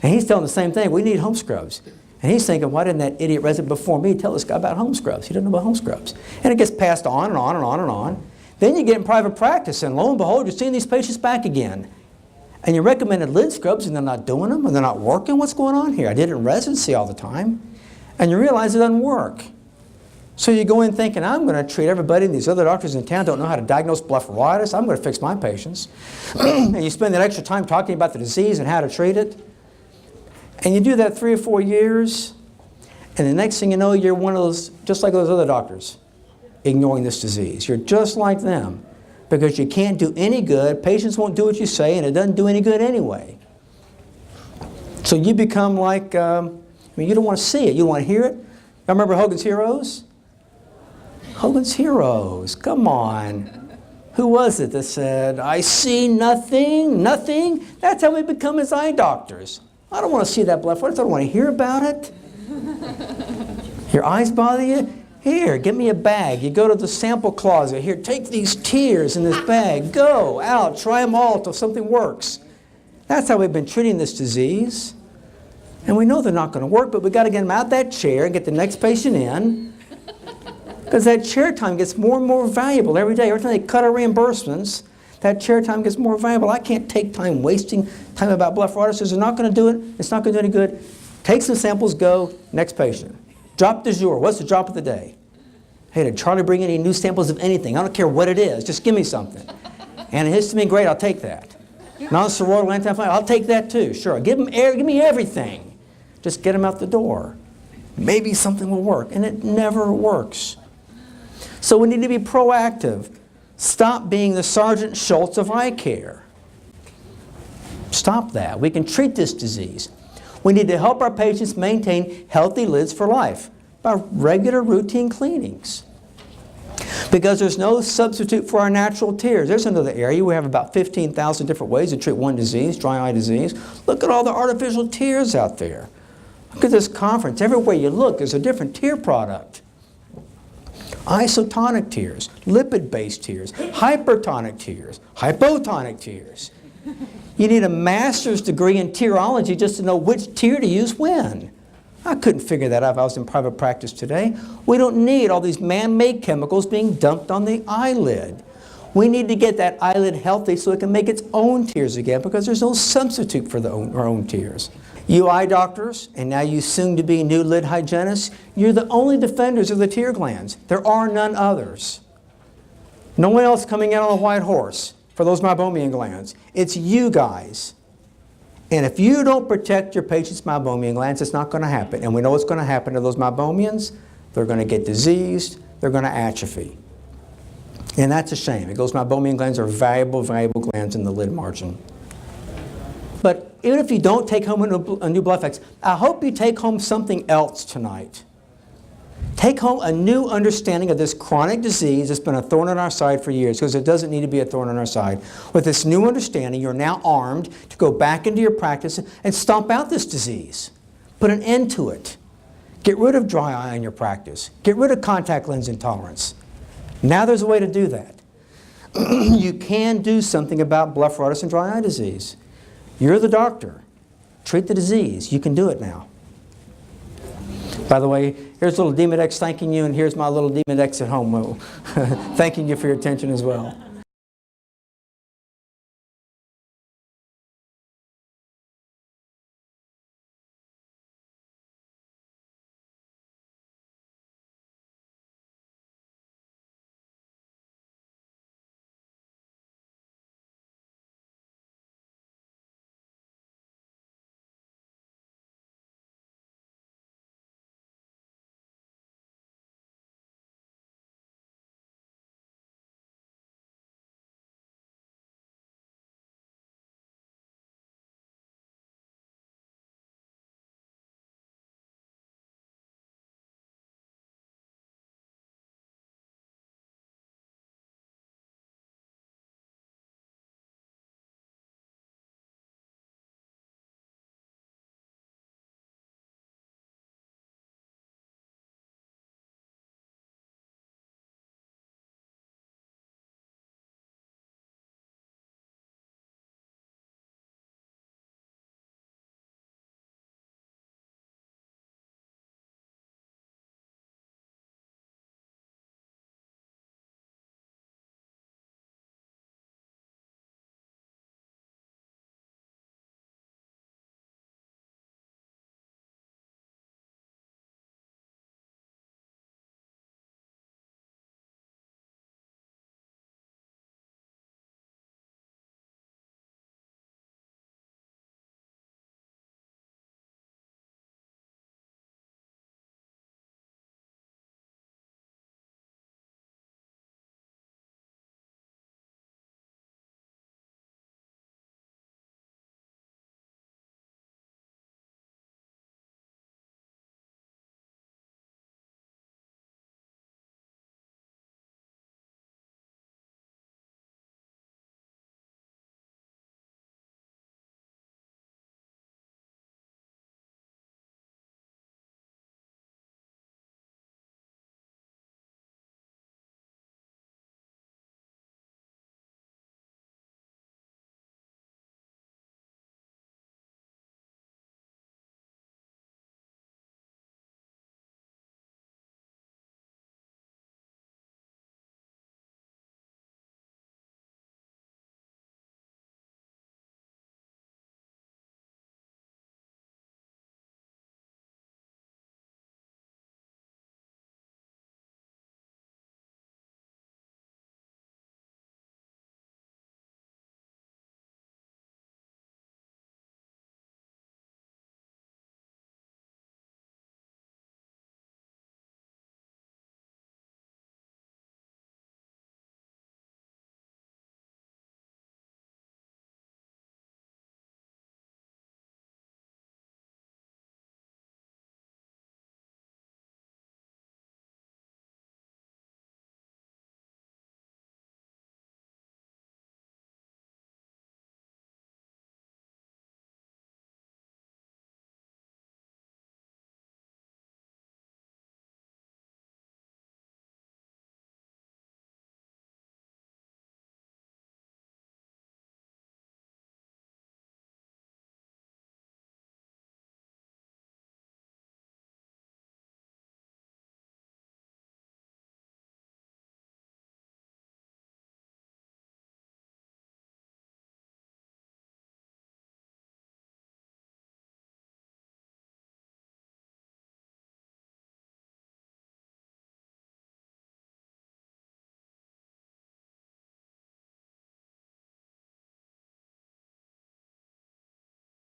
[SPEAKER 1] And he's telling the same thing, we need home scrubs. And he's thinking, why didn't that idiot resident before me tell this guy about home scrubs? He didn't know about home scrubs. And it gets passed on and on and on and on. Then you get in private practice, and lo and behold, you're seeing these patients back again. And you recommended lid scrubs, and they're not doing them, and they're not working. What's going on here? I did it in residency all the time. And you realize it doesn't work. So you go in thinking, I'm going to treat everybody, and these other doctors in town don't know how to diagnose blepharitis. I'm going to fix my patients. And you spend that extra time talking about the disease and how to treat it. And you do that 3 or 4 years, and the next thing you know, you're one of those, just like those other doctors, ignoring this disease. You're just like them. Because you can't do any good, patients won't do what you say, and it doesn't do any good anyway. So you become like, you don't want to see it, you don't want to hear it. I remember Hogan's Heroes? Hogan's Heroes, come on. Who was it that said, I see nothing, nothing? That's how we become as eye doctors. I don't want to see that blepharitis, I don't want to hear about it. Your eyes bother you? Here, give me a bag. You go to the sample closet. Here, take these tears in this bag. Go out, try them all till something works. That's how we've been treating this disease. And we know they're not going to work, but we've got to get them out that chair and get the next patient in. Because that chair time gets more and more valuable every day. Every time they cut our reimbursements, that chair time gets more valuable. I can't take time wasting time about blepharitis. It's not going to do it. It's not going to do any good. Take some samples, go, next patient. Drop du jour. What's the drop of the day? Hey, did Charlie bring any new samples of anything? I don't care what it is. Just give me something. Antihistamine, great, I'll take that. Non-steroidal anti-inflammatory, I'll take that too. Sure, give me everything. Just get them out the door. Maybe something will work, and it never works. So we need to be proactive. Stop being the Sergeant Schultz of eye care. Stop that. We can treat this disease. We need to help our patients maintain healthy lids for life by regular routine cleanings. Because there's no substitute for our natural tears. There's another area. We have about 15,000 different ways to treat one disease, dry eye disease. Look at all the artificial tears out there. Look at this conference. Everywhere you look, there's a different tear product. Isotonic tears, lipid-based tears, hypertonic tears, hypotonic tears. You need a master's degree in tearology just to know which tear to use when. I couldn't figure that out if I was in private practice today. We don't need all these man-made chemicals being dumped on the eyelid. We need to get that eyelid healthy so it can make its own tears again, because there's no substitute for our own tears. You eye doctors, and now you soon-to-be new lid hygienists, you're the only defenders of the tear glands. There are none others. No one else coming in on a white horse. for those Meibomian glands. It's you guys. And if you don't protect your patient's Meibomian glands, it's not going to happen. And we know what's going to happen to those Meibomians. They're going to get diseased. They're going to atrophy. And that's a shame. Those Meibomian glands are valuable, valuable glands in the lid margin. But even if you don't take home a new BlephEx, I hope you take home something else tonight. Take home a new understanding of this chronic disease that's been a thorn in our side for years, because it doesn't need to be a thorn in our side. With this new understanding, you're now armed to go back into your practice and stomp out this disease. Put an end to it. Get rid of dry eye in your practice. Get rid of contact lens intolerance. Now there's a way to do that. You can do something about blepharitis and dry eye disease. You're the doctor. Treat the disease. You can do it now. By the way, here's little D.E.B.S thanking you, and here's my little D.E.B.S at home thanking you for your attention as well.